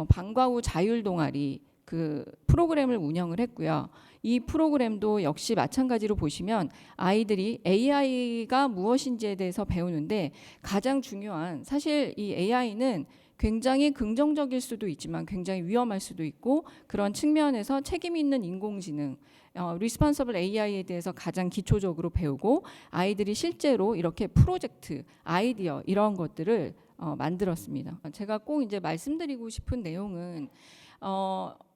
방과 후 자율 동아리 그 프로그램을 운영을 했고요. 이 프로그램도 역시 마찬가지로 보시면 아이들이 AI가 무엇인지에 대해서 배우는데 가장 중요한 사실 이 AI는 굉장히 긍정적일 수도 있지만 굉장히 위험할 수도 있고 그런 측면에서 책임 있는 인공지능 리스폰서블 AI에 대해서 가장 기초적으로 배우고 아이들이 실제로 이렇게 프로젝트, 아이디어 이런 것들을 만들었습니다. 제가 꼭 이제 말씀드리고 싶은 내용은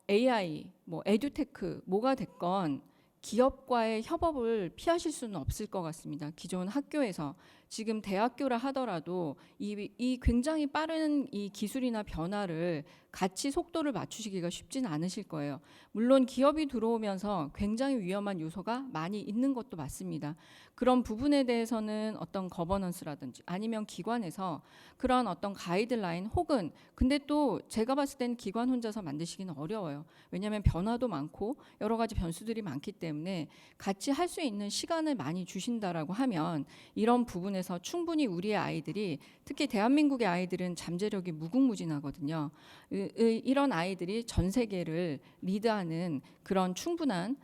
AI, 뭐 에듀테크 뭐가 됐건 기업과의 협업을 피하실 수는 없을 것 같습니다. 기존 학교에서 지금 대학교라 하더라도 이 굉장히 빠른 이 기술이나 변화를 같이 속도를 맞추시기가 쉽지는 않으실 거예요. 물론 기업이 들어오면서 굉장히 위험한 요소가 많이 있는 것도 맞습니다. 그런 부분에 대해서는 어떤 거버넌스라든지 아니면 기관에서 그런 어떤 가이드라인 혹은 근데 또 제가 봤을 때는 기관 혼자서 만드시기는 어려워요. 왜냐하면 변화도 많고 여러 가지 변수들이 많기 때문에 때문에 같이 할 수 있는 시간을 많이 주신다라고 하면 이런 부분에서 충분히 우리의 아이들이, 특히 대한민국의 아이들은 잠재력이 무궁무진하거든요. 이런 아이들이 전 세계를 리드하는 그런 충분한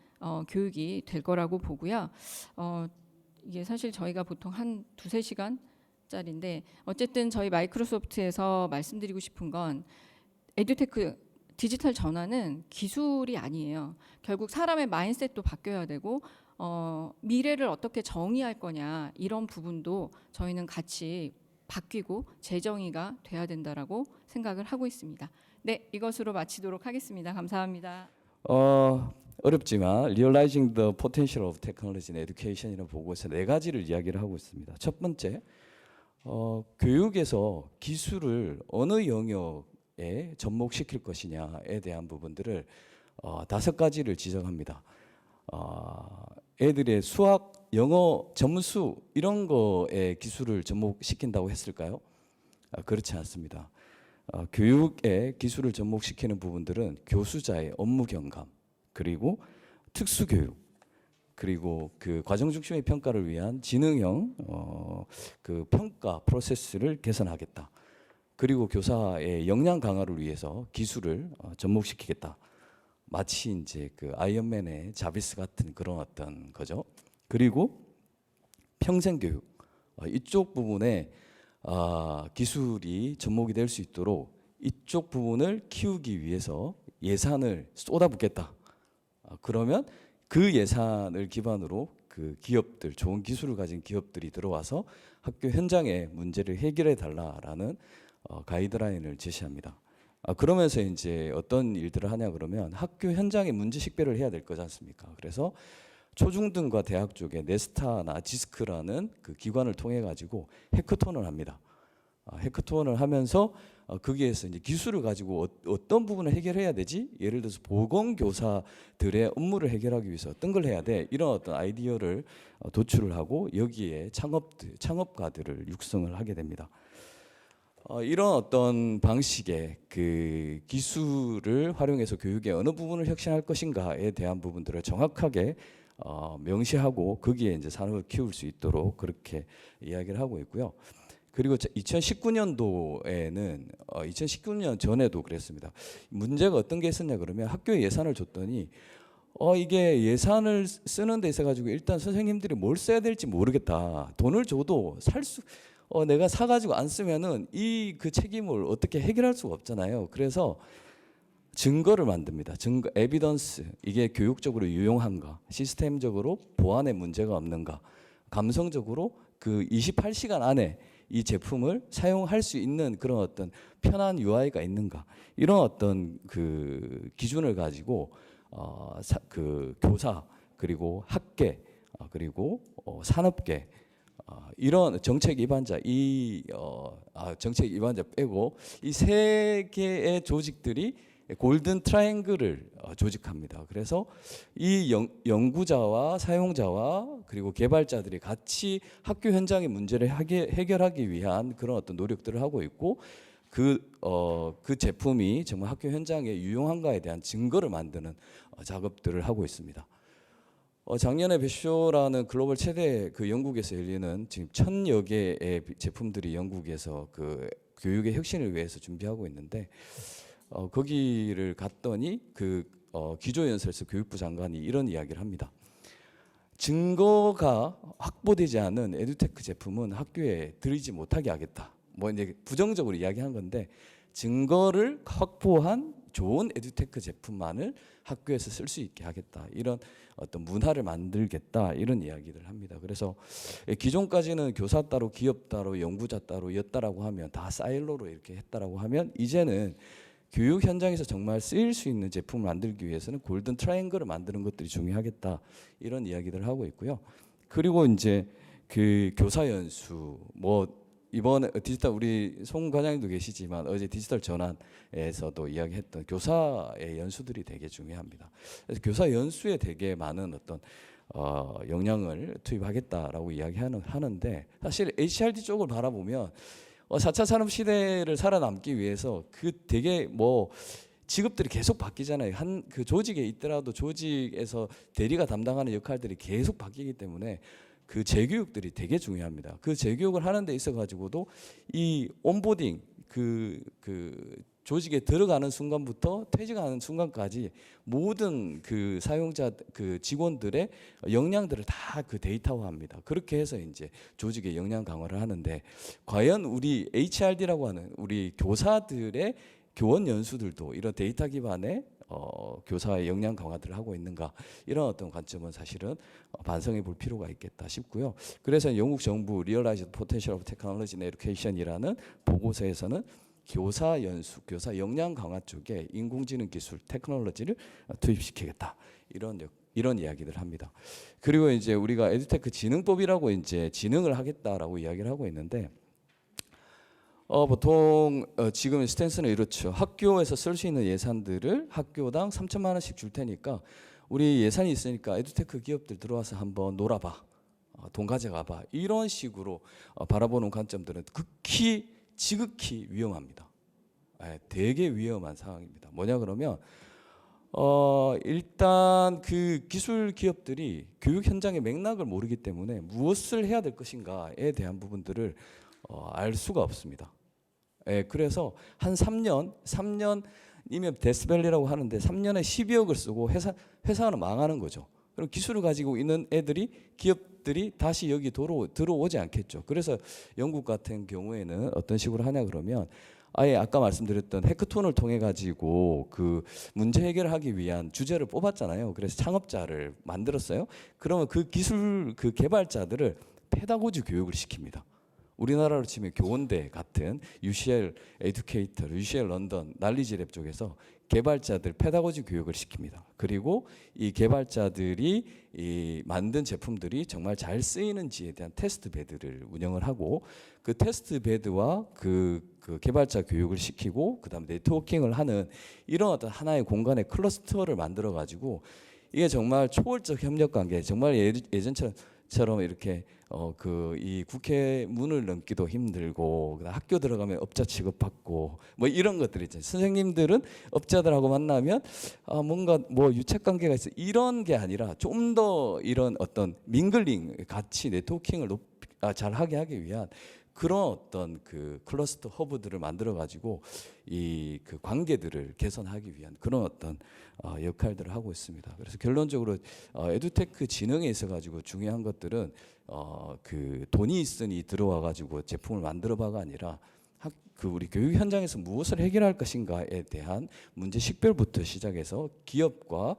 교육이 될 거라고 보고요. 이게 사실 저희가 보통 한 2-3시간 짜리인데 어쨌든 저희 마이크로소프트에서 말씀드리고 싶은 건 에듀테크 디지털 전환은 기술이 아니에요. 결국 사람의 마인드셋도 바뀌어야 되고 미래를 어떻게 정의할 거냐, 이런 부분도 저희는 같이 바뀌고 재정의가 돼야 된다라고 생각을 하고 있습니다. 네, 이것으로 마치도록 하겠습니다. 감사합니다. 어렵지만 Realizing the Potential of Technology in Education이라는 보고서 4가지를 이야기를 하고 있습니다. 첫 번째, 교육에서 기술을 어느 영역에 접목시킬 것이냐에 대한 부분들을 5가지를 지적합니다. 애들의 수학, 영어, 점수 이런 거에 기술을 접목시킨다고 했을까요? 그렇지 않습니다. 교육에 기술을 접목시키는 부분들은 교수자의 업무 경감, 그리고 특수교육, 그리고 그 과정 중심의 평가를 위한 지능형 그 평가 프로세스를 개선하겠다. 그리고 교사의 역량 강화를 위해서 기술을 접목시키겠다. 마치 이제 그 아이언맨의 자비스 같은 그런 어떤 거죠. 그리고 평생교육, 이쪽 부분에 기술이 접목이 될 수 있도록 이쪽 부분을 키우기 위해서 예산을 쏟아붓겠다. 그러면 그 예산을 기반으로 그 기업들, 좋은 기술을 가진 기업들이 들어와서 학교 현장의 문제를 해결해 달라라는 가이드라인을 제시합니다. 그러면서 이제 어떤 일들을 하냐 그러면 학교 현장의 문제 식별을 해야 될 거지 않습니까? 그래서 초중등과 대학 쪽에 네스타나 지스크라는 그 기관을 통해 가지고 해커톤을 합니다. 해커톤을 하면서 거기에서 이제 기술을 가지고 어떤 부분을 해결해야 되지? 예를 들어서 보건교사들의 업무를 해결하기 위해서 어떤 걸 해야 돼? 이런 어떤 아이디어를 도출을 하고 여기에 창업가들을 육성을 하게 됩니다. 이런 어떤 방식의 그 기술을 활용해서 교육의 어느 부분을 혁신할 것인가에 대한 부분들을 정확하게 명시하고 거기에 이제 산업을 키울 수 있도록 그렇게 이야기를 하고 있고요. 그리고 2019년도에는 2019년 전에도 그랬습니다. 문제가 어떤 게 있었냐 그러면 학교에 예산을 줬더니 이게 예산을 쓰는 데 있어 가지고 일단 선생님들이 뭘 써야 될지 모르겠다. 돈을 줘도 내가 사 가지고 안 쓰면은 그 책임을 어떻게 해결할 수가 없잖아요. 그래서 증거를 만듭니다. 증거, 에비던스. 이게 교육적으로 유용한가? 시스템적으로 보안에 문제가 없는가? 감성적으로 그 28시간 안에 이 제품을 사용할 수 있는 그런 어떤 편한 UI가 있는가? 이런 어떤 그 기준을 가지고 그 교사, 그리고 학계, 그리고 산업계, 이런 정책 위반자, 정책 위반자 빼고 이 3개의 조직들이 골든 트라이앵글을 조직합니다. 그래서 이 연구자와 사용자와 그리고 개발자들이 같이 학교 현장의 문제를 해결하기 위한 그런 어떤 노력들을 하고 있고 그 제품이 정말 학교 현장에 유용한가에 대한 증거를 만드는 작업들을 하고 있습니다. 작년에 배쇼라는 글로벌 최대 그 영국에서 열리는 지금 1000여 개의 제품들이 영국에서 그 교육의 혁신을 위해서 준비하고 있는데 거기를 갔더니 그 기조연설에서 교육부 장관이 이런 이야기를 합니다. 증거가 확보되지 않은 에듀테크 제품은 학교에 들이지 못하게 하겠다. 뭐 이제 부정적으로 이야기한 건데 증거를 확보한 좋은 에듀테크 제품만을 학교에서 쓸 수 있게 하겠다. 이런 어떤 문화를 만들겠다. 이런 이야기를 합니다. 그래서 기존까지는 교사 따로 기업 따로 연구자 따로였다라고 하면 다 사일로로 이렇게 했다라고 하면 이제는 교육 현장에서 정말 쓰일 수 있는 제품을 만들기 위해서는 골든 트라이앵글을 만드는 것들이 중요하겠다. 이런 이야기들을 하고 있고요. 그리고 이제 그 교사 연수 이번에 디지털 우리 송 과장님도 계시지만 어제 디지털 전환에서도 이야기했던 교사의 연수들이 되게 중요합니다. 그래서 교사 연수에 되게 많은 어떤 역량을 투입하겠다라고 이야기하는데 사실 HRD 쪽을 바라보면 4차 산업 시대를 살아남기 위해서 그 되게 직업들이 계속 바뀌잖아요. 한 그 조직에 있더라도 조직에서 대리가 담당하는 역할들이 계속 바뀌기 때문에 그 재교육들이 되게 중요합니다. 그 재교육을 하는 데 있어 가지고도 이 온보딩 그 조직에 들어가는 순간부터 퇴직하는 순간까지 모든 그 사용자 그 직원들의 역량들을 다 그 데이터화합니다. 그렇게 해서 이제 조직의 역량 강화를 하는데 과연 우리 HRD라고 하는 우리 교사들의 교원 연수들도 이런 데이터 기반의 교사의 역량 강화들을 하고 있는가 이런 어떤 관점은 사실은 반성해 볼 필요가 있겠다 싶고요. 그래서 영국 정부 Realized Potential of Technology in Education이라는 보고서에서는 교사 연수, 교사 역량 강화 쪽에 인공지능 기술, 테크놀로지를 투입시키겠다 이런 이야기를 합니다. 그리고 이제 우리가 에듀테크 진흥법이라고 이제 진흥을 하겠다라고 이야기를 하고 있는데. 보통 지금 스탠스는 이렇죠. 학교에서 쓸 수 있는 예산들을 학교당 3천만 원씩 줄 테니까 우리 예산이 있으니까 에듀테크 기업들 들어와서 한번 놀아봐, 돈 가져가봐 이런 식으로 바라보는 관점들은 지극히 위험합니다. 되게 위험한 상황입니다. 뭐냐 그러면 일단 그 기술 기업들이 교육 현장의 맥락을 모르기 때문에 무엇을 해야 될 것인가에 대한 부분들을 알 수가 없습니다. 그래서 한 3년이면 데스밸리라고 하는데 3년에 12억을 쓰고 회사는 망하는 거죠. 그럼 기술을 가지고 있는 기업들이 다시 여기 들어오지 않겠죠. 그래서 영국 같은 경우에는 어떤 식으로 하냐 그러면 아예 아까 말씀드렸던 해커톤을 통해 가지고 그 문제 해결을 하기 위한 주제를 뽑았잖아요. 그래서 창업자를 만들었어요. 그러면 그 기술 그 개발자들을 페다고지 교육을 시킵니다. 우리나라로 치면 교원대 같은 UCL 에듀케이터, UCL 런던, 날리지랩 쪽에서 개발자들 페다고지 교육을 시킵니다. 그리고 이 개발자들이 이 만든 제품들이 정말 잘 쓰이는지에 대한 테스트 베드를 운영을 하고 그 테스트 베드와 그 개발자 교육을 시키고 그다음에 네트워킹을 하는 이런 어떤 하나의 공간의 클러스터를 만들어 가지고 이게 정말 초월적 협력 관계, 정말 예전처럼 이렇게 이 국회 문을 넘기도 힘들고 학교 들어가면 업자 취급받고 뭐 이런 것들 있잖아요. 선생님들은 업자들하고 만나면 뭔가 뭐 유착 관계가 있어 이런 게 아니라 좀 더 이런 어떤 밍글링 같이 네트워킹을 잘 하기 위한 그런 어떤 그 클러스터 허브들을 만들어 가지고 이 그 관계들을 개선하기 위한 그런 어떤 역할들을 하고 있습니다. 그래서 결론적으로 에듀테크 진흥에 있어 가지고 중요한 것들은 그 돈이 있으니 들어와 가지고 제품을 만들어 봐가 아니라 그 우리 교육 현장에서 무엇을 해결할 것인가에 대한 문제 식별부터 시작해서 기업과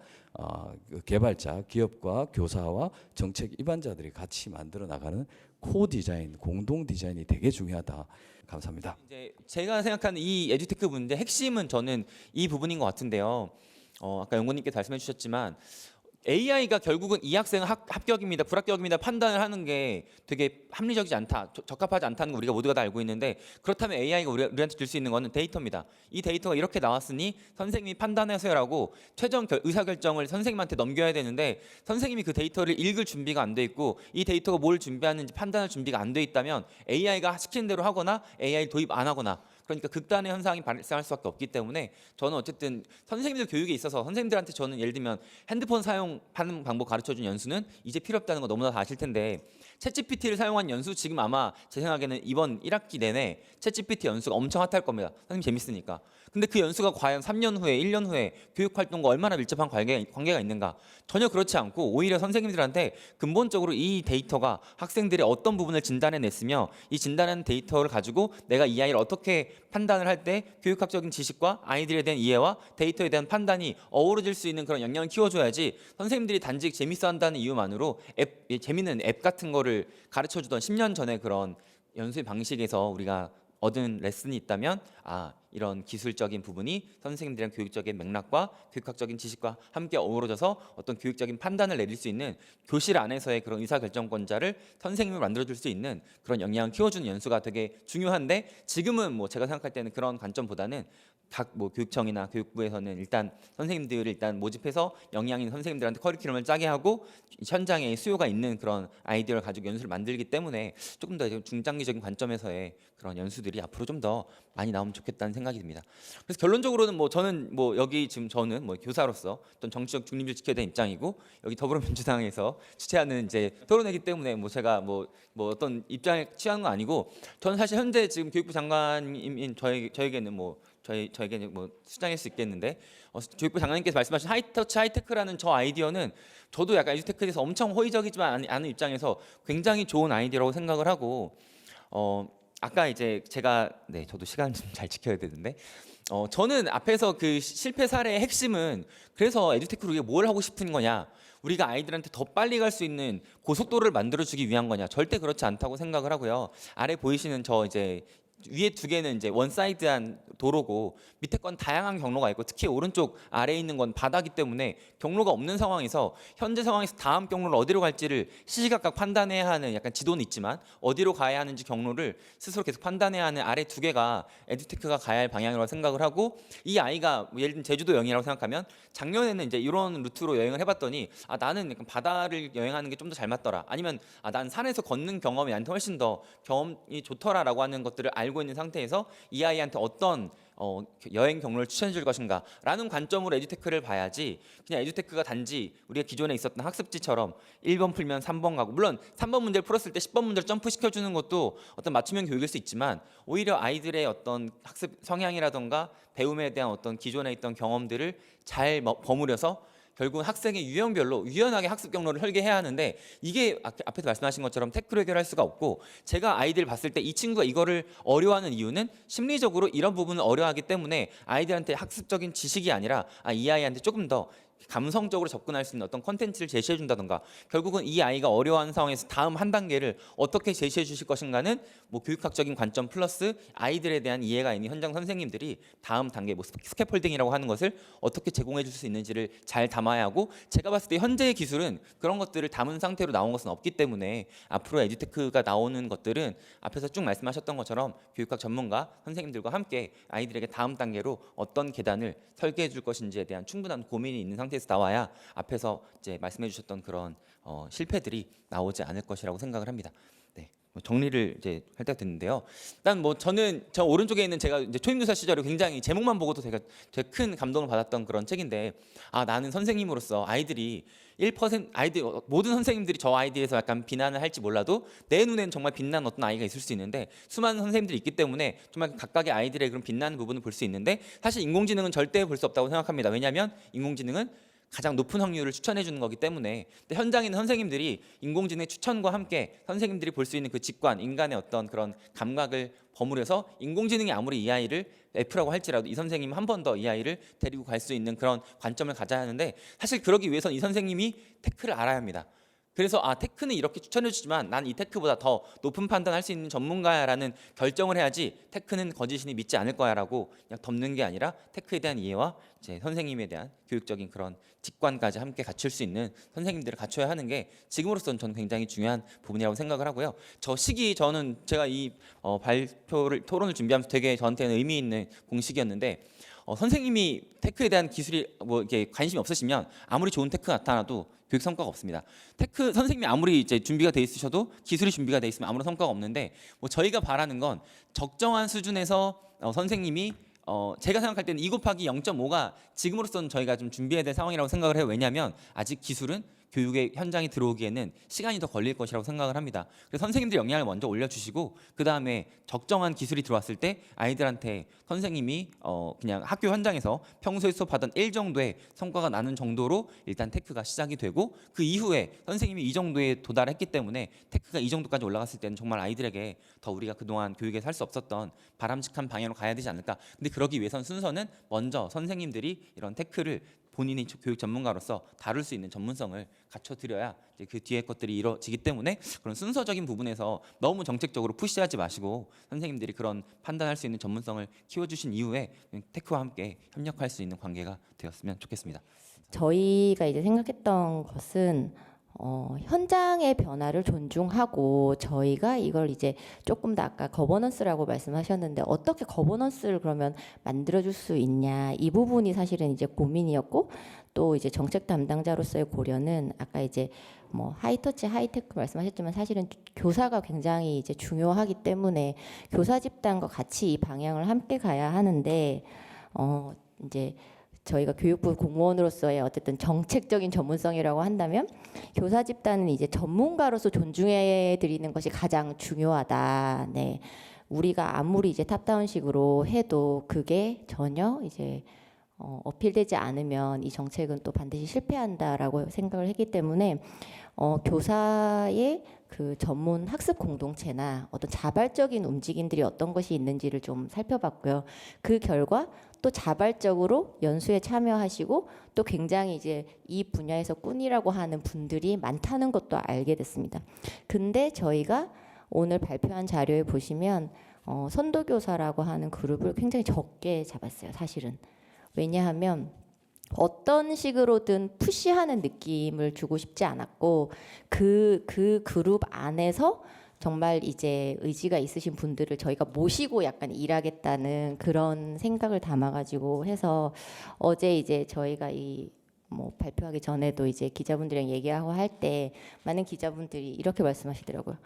개발자, 기업과 교사와 정책 입안자들이 같이 만들어 나가는 코-디자인, 공동 디자인이 되게 중요하다. 감사합니다. 이제 제가 생각하는 이 에듀테크 문제 핵심은 저는 이 부분인 것 같은데요. 아까 연구님께서 말씀해 주셨지만 AI가 결국은 이 학생은 합격입니다, 불합격입니다 판단을 하는 게 되게 합리적이지 않다, 적합하지 않다는 거 우리가 모두가 다 알고 있는데 그렇다면 AI가 우리한테 줄 수 있는 거는 데이터입니다. 이 데이터가 이렇게 나왔으니 선생님이 판단하세요라고 최종 의사결정을 선생님한테 넘겨야 되는데 선생님이 그 데이터를 읽을 준비가 안 돼 있고 이 데이터가 뭘 준비하는지 판단할 준비가 안 돼 있다면 AI가 시키는 대로 하거나 AI 도입 안 하거나 그러니까 극단의 현상이 발생할 수밖에 없기 때문에 저는 어쨌든 선생님들 교육에 있어서 선생님들한테 저는 예를 들면 핸드폰 사용하는 방법 가르쳐준 연수는 이제 필요 없다는 거 너무나 다 아실 텐데 챗GPT를 사용한 연수 지금 아마 제 생각에는 이번 1학기 내내 챗GPT 연수가 엄청 핫할 겁니다. 선생님 재밌으니까. 근데 그 연수가 과연 3년 후에 1년 후에 교육활동과 얼마나 밀접한 관계가 있는가? 전혀 그렇지 않고 오히려 선생님들한테 근본적으로 이 데이터가 학생들의 어떤 부분을 진단해냈으며 이 진단한 데이터를 가지고 내가 이 아이를 어떻게 판단을 할 때 교육학적인 지식과 아이들에 대한 이해와 데이터에 대한 판단이 어우러질 수 있는 그런 역량을 키워줘야지 선생님들이 단지 재밌어 한다는 이유만으로 재밌는 앱 같은 거를 가르쳐주던 10년 전에 그런 연수의 방식에서 우리가 얻은 레슨이 있다면 이런 기술적인 부분이 선생님들이랑 교육적인 맥락과 교육학적인 지식과 함께 어우러져서 어떤 교육적인 판단을 내릴 수 있는 교실 안에서의 그런 의사결정권자를 선생님을 만들어줄 수 있는 그런 역량을 키워주는 연수가 되게 중요한데 지금은 뭐 제가 생각할 때는 그런 관점보다는 각 뭐 교육청이나 교육부에서는 일단 선생님들을 일단 모집해서 역량 있는 선생님들한테 커리큘럼을 짜게 하고 현장에 수요가 있는 그런 아이디어를 가지고 연수를 만들기 때문에 조금 더 중장기적인 관점에서의 그런 연수들이 앞으로 좀 더 많이 나오면 좋겠다는 생각. 생각이 듭니다. 그래서 결론적으로는 뭐 저는 뭐 여기 지금 저는 뭐 교사로서 어떤 정치적 중립을 지켜야 되는 입장이고 여기 더불어민주당에서 주최하는 이제 토론회이기 때문에 뭐 제가 뭐 어떤 입장을 취하는 건 아니고 저는 사실 현재 지금 교육부 장관인 저에게는 뭐 저에게는 뭐 수장일 수 있겠는데 교육부 장관님께서 말씀하신 하이터치 하이테크라는 저 아이디어는 저도 약간 에듀테크에 대해서 엄청 호의적이지만 않은 입장에서 굉장히 좋은 아이디어라고 생각을 하고 아까 이제 제가 저도 시간 좀 잘 지켜야 되는데 저는 앞에서 그 실패 사례의 핵심은 그래서 에듀테크로 이게 뭘 하고 싶은 거냐 우리가 아이들한테 더 빨리 갈 수 있는 고속도로를 만들어주기 위한 거냐 절대 그렇지 않다고 생각을 하고요. 아래 보이시는 저 이제 위에 두 개는 이제 원사이드한 도로고 밑에 건 다양한 경로가 있고 특히 오른쪽 아래에 있는 건 바다기 때문에 경로가 없는 상황에서 현재 상황에서 다음 경로를 어디로 갈지를 시시각각 판단해야 하는 약간 지도는 있지만 어디로 가야 하는지 경로를 스스로 계속 판단해야 하는 아래 두 개가 에듀테크가 가야 할 방향이라고 생각을 하고 이 아이가 뭐 예를 들면 제주도 여행이라고 생각하면 작년에는 이제 이런 루트로 여행을 해봤더니 나는 약간 바다를 여행하는 게 좀 더 잘 맞더라 아니면 난 산에서 걷는 경험이 나한테 훨씬 더 경험이 좋더라라고 하는 것들을 알고 있는 상태에서 이 아이한테 어떤 여행 경로를 추천해 줄 것인가 라는 관점으로 에듀테크를 봐야지 그냥 에듀테크가 단지 우리가 기존에 있었던 학습지처럼 1번 풀면 3번 가고 물론 3번 문제를 풀었을 때 10번 문제를 점프시켜주는 것도 어떤 맞춤형 교육일 수 있지만 오히려 아이들의 어떤 학습 성향이라던가 배움에 대한 어떤 기존에 있던 경험들을 잘 버무려서 결국은 학생의 유형별로 유연하게 학습 경로를 설계해야 하는데 이게 앞에서 말씀하신 것처럼 테크로 해결할 수가 없고 제가 아이들 봤을 때 이 친구가 이거를 어려워하는 이유는 심리적으로 이런 부분을 어려워하기 때문에 아이들한테 학습적인 지식이 아니라 이 아이한테 조금 더 감성적으로 접근할 수 있는 어떤 컨텐츠를 제시해 준다던가 결국은 이 아이가 어려워하는 상황에서 다음 한 단계를 어떻게 제시해 주실 것인가는 뭐 교육학적인 관점 플러스 아이들에 대한 이해가 있는 현장 선생님들이 다음 단계 뭐 스캐폴딩이라고 하는 것을 어떻게 제공해 줄 수 있는지를 잘 담아야 하고 제가 봤을 때 현재의 기술은 그런 것들을 담은 상태로 나온 것은 없기 때문에 앞으로 에듀테크가 나오는 것들은 앞에서 쭉 말씀하셨던 것처럼 교육학 전문가 선생님들과 함께 아이들에게 다음 단계로 어떤 계단을 설계해 줄 것인지에 대한 충분한 고민이 있는 상태에서 나와야 앞에서 이제 말씀해 주셨던 그런 실패들이 나오지 않을 것이라고 생각을 합니다. 네. 정리를 이제 할 때가 됐는데요. 일단 뭐 저는 저 오른쪽에 있는 제가 이제 초임교사 시절에 굉장히 제목만 보고도 제가 큰 감동을 받았던 그런 책인데 나는 선생님으로서 아이들이 1% 아이들 모든 선생님들이 저 아이디에서 약간 비난을 할지 몰라도 내 눈엔 정말 빛나는 어떤 아이가 있을 수 있는데 수많은 선생님들이 있기 때문에 정말 각각의 아이들의 그런 빛나는 부분을 볼 수 있는데 사실 인공지능은 절대 볼 수 없다고 생각합니다. 왜냐하면 인공지능은 가장 높은 확률을 추천해 주는 거기 때문에 근데 현장에 있는 선생님들이 인공지능의 추천과 함께 선생님들이 볼 수 있는 그 직관, 인간의 어떤 그런 감각을 버무려서 인공지능이 아무리 이 아이를 F라고 할지라도 이 선생님 한 번 더 이 아이를 데리고 갈 수 있는 그런 관점을 가져야 하는데 사실 그러기 위해서는 이 선생님이 테크를 알아야 합니다. 그래서 테크는 이렇게 추천해 주지만 난 이 테크보다 더 높은 판단할 수 있는 전문가야라는 결정을 해야지 테크는 거짓이니 믿지 않을 거야라고 그냥 덮는 게 아니라 테크에 대한 이해와 이제 선생님에 대한 교육적인 그런 직관까지 함께 갖출 수 있는 선생님들을 갖춰야 하는 게 지금으로서는 저는 굉장히 중요한 부분이라고 생각을 하고요. 저 시기 저는 제가 이 토론을 준비하면서 되게 저한테는 의미 있는 공식이었는데 선생님이 테크에 대한 기술이 뭐 이렇게 관심이 없으시면 아무리 좋은 테크 나타나도 교육 성과가 없습니다. 테크 선생님이 아무리 이제 준비가 돼 있으셔도 기술이 준비가 돼 있으면 아무런 성과가 없는데 뭐 저희가 바라는 건 적정한 수준에서 선생님이 제가 생각할 때는 2 곱하기 0.5가 지금으로서는 저희가 좀 준비해야 될 상황이라고 생각을 해요. 왜냐하면 아직 기술은 교육의 현장에 들어오기에는 시간이 더 걸릴 것이라고 생각을 합니다. 그래서 선생님들 역량을 먼저 올려주시고 그 다음에 적정한 기술이 들어왔을 때 아이들한테 선생님이 그냥 학교 현장에서 평소에 수업하던 1 정도의 성과가 나는 정도로 일단 테크가 시작이 되고 그 이후에 선생님이 이 정도에 도달했기 때문에 테크가 이 정도까지 올라갔을 때는 정말 아이들에게 더 우리가 그동안 교육에서 할 수 없었던 바람직한 방향으로 가야 되지 않을까. 근데 그러기 위해선 순서는 먼저 선생님들이 이런 테크를 본인이 교육 전문가로서 다룰 수 있는 전문성을 갖춰드려야 이제 그 뒤에 것들이 이루어지기 때문에 그런 순서적인 부분에서 너무 정책적으로 푸시하지 마시고 선생님들이 그런 판단할 수 있는 전문성을 키워주신 이후에 테크와 함께 협력할 수 있는 관계가 되었으면 좋겠습니다. 저희가 이제 생각했던 것은 현장의 변화를 존중하고 저희가 이걸 이제 조금 더 아까 거버넌스라고 말씀하셨는데 어떻게 거버넌스를 그러면 만들어줄 수 있냐 이 부분이 사실은 이제 고민이었고 또 이제 정책 담당자로서의 고려는 아까 이제 뭐 하이터치 하이테크 말씀하셨지만 사실은 교사가 굉장히 이제 중요하기 때문에 교사 집단과 같이 이 방향을 함께 가야 하는데 이제 저희가 교육부 공무원으로서의 어쨌든 정책적인 전문성이라고 한다면 교사 집단은 이제 전문가로서 존중해 드리는 것이 가장 중요하다. 네. 우리가 아무리 이제 탑다운식으로 해도 그게 전혀 이제 어필되지 않으면 이 정책은 또 반드시 실패한다라고 생각을 했기 때문에 교사의 그 전문 학습 공동체나 어떤 자발적인 움직임들이 어떤 것이 있는지를 좀 살펴봤고요. 그 결과 또 자발적으로 연수에 참여하시고 또 굉장히 이제 이 분야에서 꾼이라고 하는 분들이 많다는 것도 알게 됐습니다. 근데 저희가 오늘 발표한 자료에 보시면 선도교사라고 하는 그룹을 굉장히 적게 잡았어요. 사실은. 왜냐하면 어떤 식으로든 푸시하는 느낌을 주고 싶지 않았고 그 그룹 안에서 정말 이제 의지가 있으신 분들을 저희가 모시고 약간 일하겠다는 그런 생각을 담아가지고 해서 어제 이제 저희가 이 뭐 발표하기 전에도 이제 기자분들이랑 얘기하고 할 때 많은 기자분들이 이렇게 말씀하시더라고요.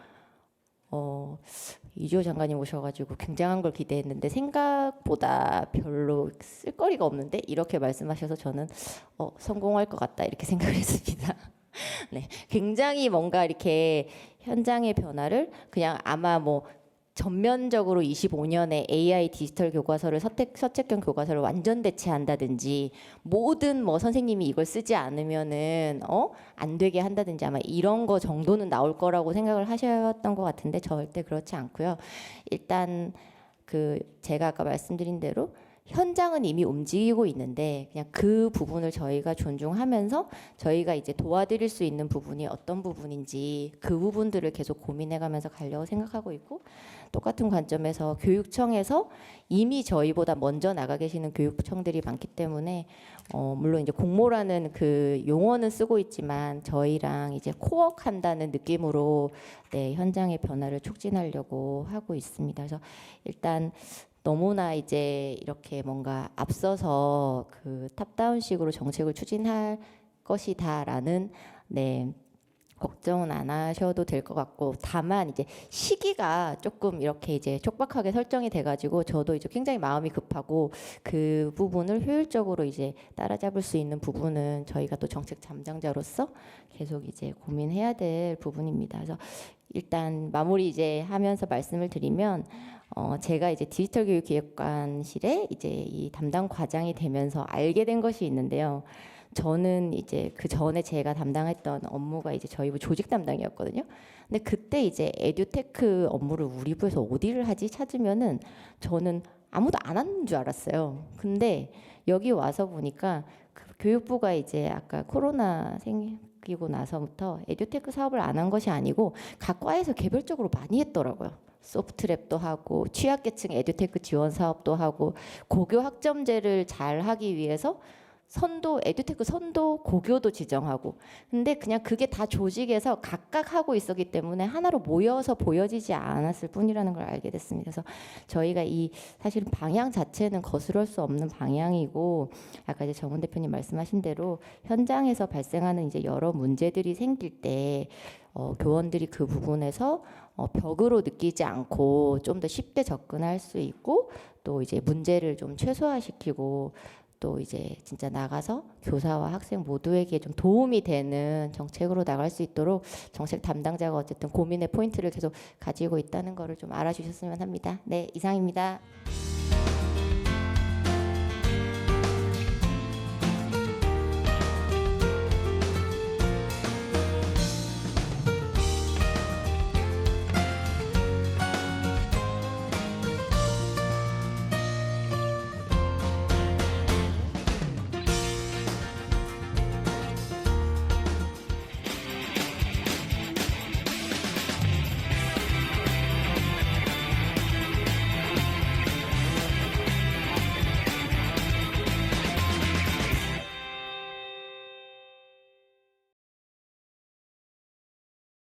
이주호 장관님 오셔가지고 굉장한 걸 기대했는데 생각보다 별로 쓸거리가 없는데 이렇게 말씀하셔서 저는 성공할 것 같다 이렇게 생각을 했습니다. 네, 굉장히 뭔가 이렇게 현장의 변화를 그냥 아마 뭐 전면적으로 25년에 AI 디지털 교과서를 서책형 교과서를 완전 대체한다든지 모든 뭐 선생님이 이걸 쓰지 않으면은 안 되게 한다든지 아마 이런 거 정도는 나올 거라고 생각을 하셨던 것 같은데 절대 그렇지 않고요. 일단 그 제가 아까 말씀드린 대로 현장은 이미 움직이고 있는데 그냥 그 부분을 저희가 존중하면서 저희가 이제 도와드릴 수 있는 부분이 어떤 부분인지 그 부분들을 계속 고민해가면서 가려고 생각하고 있고 똑같은 관점에서 교육청에서 이미 저희보다 먼저 나가 계시는 교육청들이 많기 때문에 물론 이제 공모라는 그 용어는 쓰고 있지만 저희랑 이제 코워크한다는 느낌으로 네, 현장의 변화를 촉진하려고 하고 있습니다. 그래서 일단 너무나 이제 이렇게 뭔가 앞서서 그 탑다운식으로 정책을 추진할 것이다라는 네, 걱정은 안 하셔도 될 것 같고 다만 이제 시기가 조금 이렇게 이제 촉박하게 설정이 돼가지고 저도 이제 굉장히 마음이 급하고 그 부분을 효율적으로 이제 따라잡을 수 있는 부분은 저희가 또 정책 담당자로서 계속 이제 고민해야 될 부분입니다. 그래서 일단 마무리 이제 하면서 말씀을 드리면 제가 이제 디지털 교육 기획관실에 이제 이 담당 과장이 되면서 알게 된 것이 있는데요. 저는 이제 그 전에 제가 담당했던 업무가 이제 저희 부 조직 담당이었거든요. 근데 그때 이제 에듀테크 업무를 우리 부에서 어디를 하지 찾으면은 저는 아무도 안 하는 줄 알았어요. 근데 여기 와서 보니까 그 교육부가 이제 아까 코로나 생기고 나서부터 에듀테크 사업을 안 한 것이 아니고 각 과에서 개별적으로 많이 했더라고요. 소프트랩도 하고 취약계층 에듀테크 지원 사업도 하고 고교 학점제를 잘 하기 위해서 선도 에듀테크 선도 고교도 지정하고 근데 그냥 그게 다 조직에서 각각 하고 있었기 때문에 하나로 모여서 보여지지 않았을 뿐이라는 걸 알게 됐습니다. 그래서 저희가 이 사실 방향 자체는 거스를 수 없는 방향이고 아까 이제 정은 대표님 말씀하신 대로 현장에서 발생하는 이제 여러 문제들이 생길 때 교원들이 그 부분에서 벽으로 느끼지 않고 좀 더 쉽게 접근할 수 있고 또 이제 문제를 좀 최소화시키고 또 이제 진짜 나가서 교사와 학생 모두에게 좀 도움이 되는 정책으로 나갈 수 있도록 정책 담당자가 어쨌든 고민의 포인트를 계속 가지고 있다는 거를 좀 알아주셨으면 합니다. 네, 이상입니다.